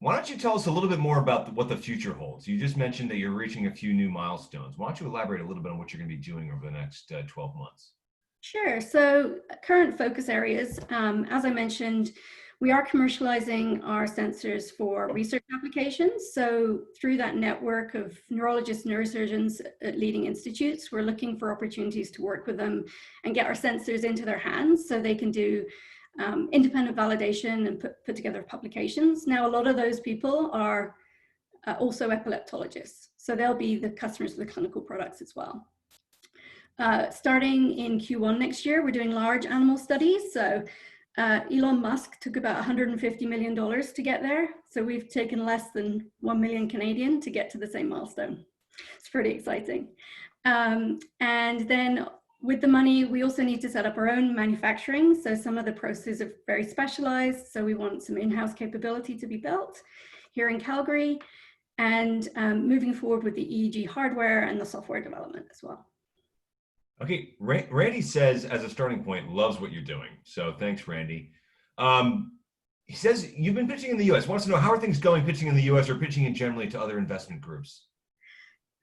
don't you tell us a little bit more about what the future holds? You just mentioned that you're reaching a few new milestones. Why don't you elaborate a little bit on what you're going to be doing over the next 12 months? Sure. So current focus areas, as I mentioned, we are commercializing our sensors for research applications. So through that network of neurologists, neurosurgeons at leading institutes, we're looking for opportunities to work with them and get our sensors into their hands so they can do independent validation and put together publications. Now, a lot of those people are also epileptologists. So they'll be the customers of the clinical products as well. Starting in Q1 next year, we're doing large animal studies. So Elon Musk took about $150 million to get there. So we've taken less than 1 million Canadian to get to the same milestone. It's pretty exciting. And then With the money, we also need to set up our own manufacturing. So some of the processes are very specialized. So we want some in-house capability to be built here in Calgary, and moving forward with the EEG hardware and the software development as well. Okay, Randy says, as a starting point, loves what you're doing. So thanks, Randy. He says you've been pitching in the US. Wants to know, how are things going pitching in the US or pitching in generally to other investment groups?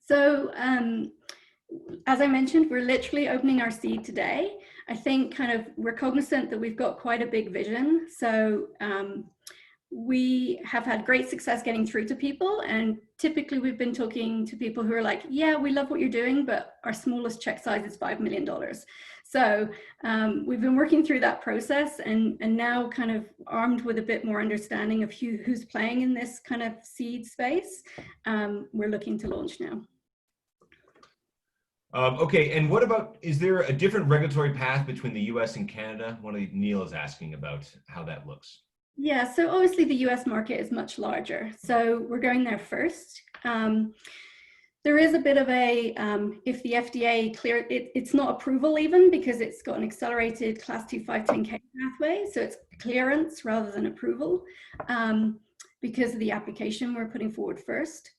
So as I mentioned, we're literally opening our seed today. I think we're cognizant that we've got quite a big vision. So we have had great success getting through to people, and typically we've been talking to people who are like, yeah, we love what you're doing, but our smallest check size is $5 million. So we've been working through that process, and now kind of armed with a bit more understanding of who's playing in this kind of seed space, we're looking to launch now. Okay, and what about, is there a different regulatory path between the US and Canada? Neil is asking about how that looks. Yeah, so obviously the US market is much larger. So we're going there first. There is a bit of a, if the FDA clear, it's not approval even, because it's got an accelerated class 2 510K pathway. So it's clearance rather than approval, because of the application we're putting forward first.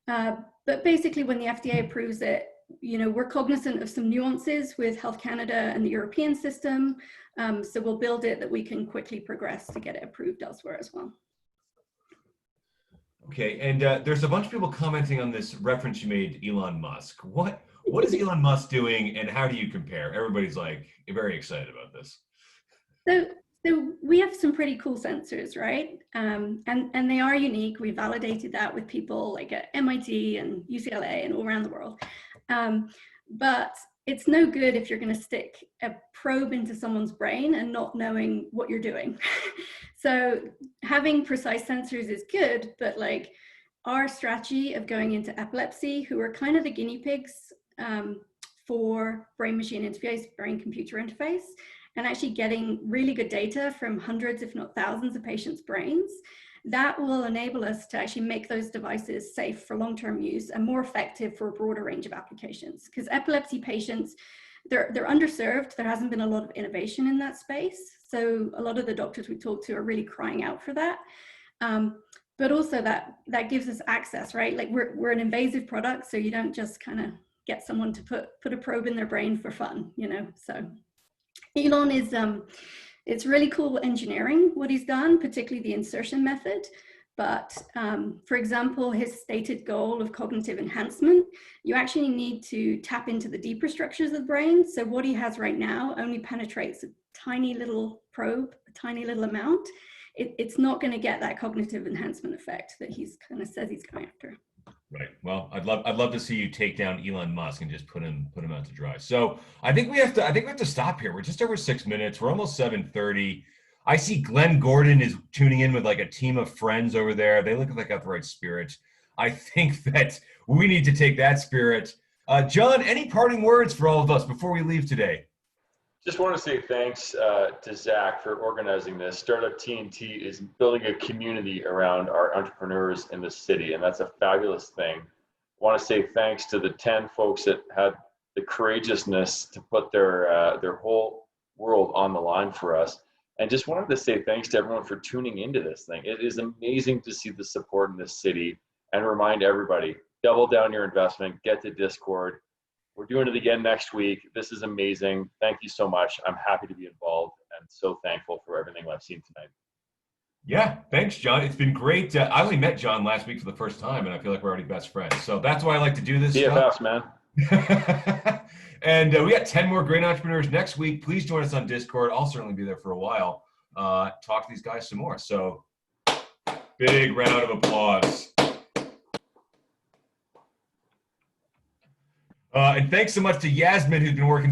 But basically when the FDA approves it, we're cognizant of some nuances with Health Canada and the European system. So we'll build it that we can quickly progress to get it approved elsewhere as well. Okay, and there's a bunch of people commenting on this reference you made to Elon Musk. What is Elon Musk doing, and how do you compare? Everybody's like very excited about this. So we have some pretty cool sensors, right? And they are unique. We validated that with people like at MIT and UCLA and all around the world. But it's no good if you're going to stick a probe into someone's brain and not knowing what you're doing. So having precise sensors is good, but like our strategy of going into epilepsy, who are kind of the guinea pigs for brain-machine interface, brain-computer interface, and actually getting really good data from hundreds, if not thousands of patients' brains, that will enable us to actually make those devices safe for long-term use and more effective for a broader range of applications. Because epilepsy patients, they're underserved. There hasn't been a lot of innovation in that space. So a lot of the doctors we talk to are really crying out for that. But also that gives us access, right? Like we're an invasive product, so you don't just kind of get someone to put a probe in their brain for fun, So Elon is, it's really cool engineering, what he's done, particularly the insertion method. But for example, his stated goal of cognitive enhancement, you actually need to tap into the deeper structures of the brain. So what he has right now only penetrates a tiny little probe, a tiny little amount. It's not going to get that cognitive enhancement effect that he's kind of says he's going after. Right. Well, I'd love to see you take down Elon Musk and just put him out to dry. So I think we have to stop here. We're just over 6 minutes. We're almost 7:30. I see Glenn Gordon is tuning in with like a team of friends over there. They look like they got the right spirit. I think that we need to take that spirit. John, any parting words for all of us before we leave today? Just want to say thanks to Zach for organizing this. Startup TNT is building a community around our entrepreneurs in the city, and that's a fabulous thing. I want to say thanks to the 10 folks that had the courageousness to put their whole world on the line for us. And just wanted to say thanks to everyone for tuning into this thing. It is amazing to see the support in this city, and remind everybody, double down your investment, get to Discord. We're doing it again next week. This is amazing. Thank you so much. I'm happy to be involved and so thankful for everything I've seen tonight. Yeah, thanks, John. It's been great. I only met John last week for the first time, and I feel like we're already best friends. So that's why I like to do this stuff. Man. And we got 10 more great entrepreneurs next week. Please join us on Discord. I'll certainly be there for a while. Talk to these guys some more. So big round of applause. And thanks so much to Yasmin, who's been working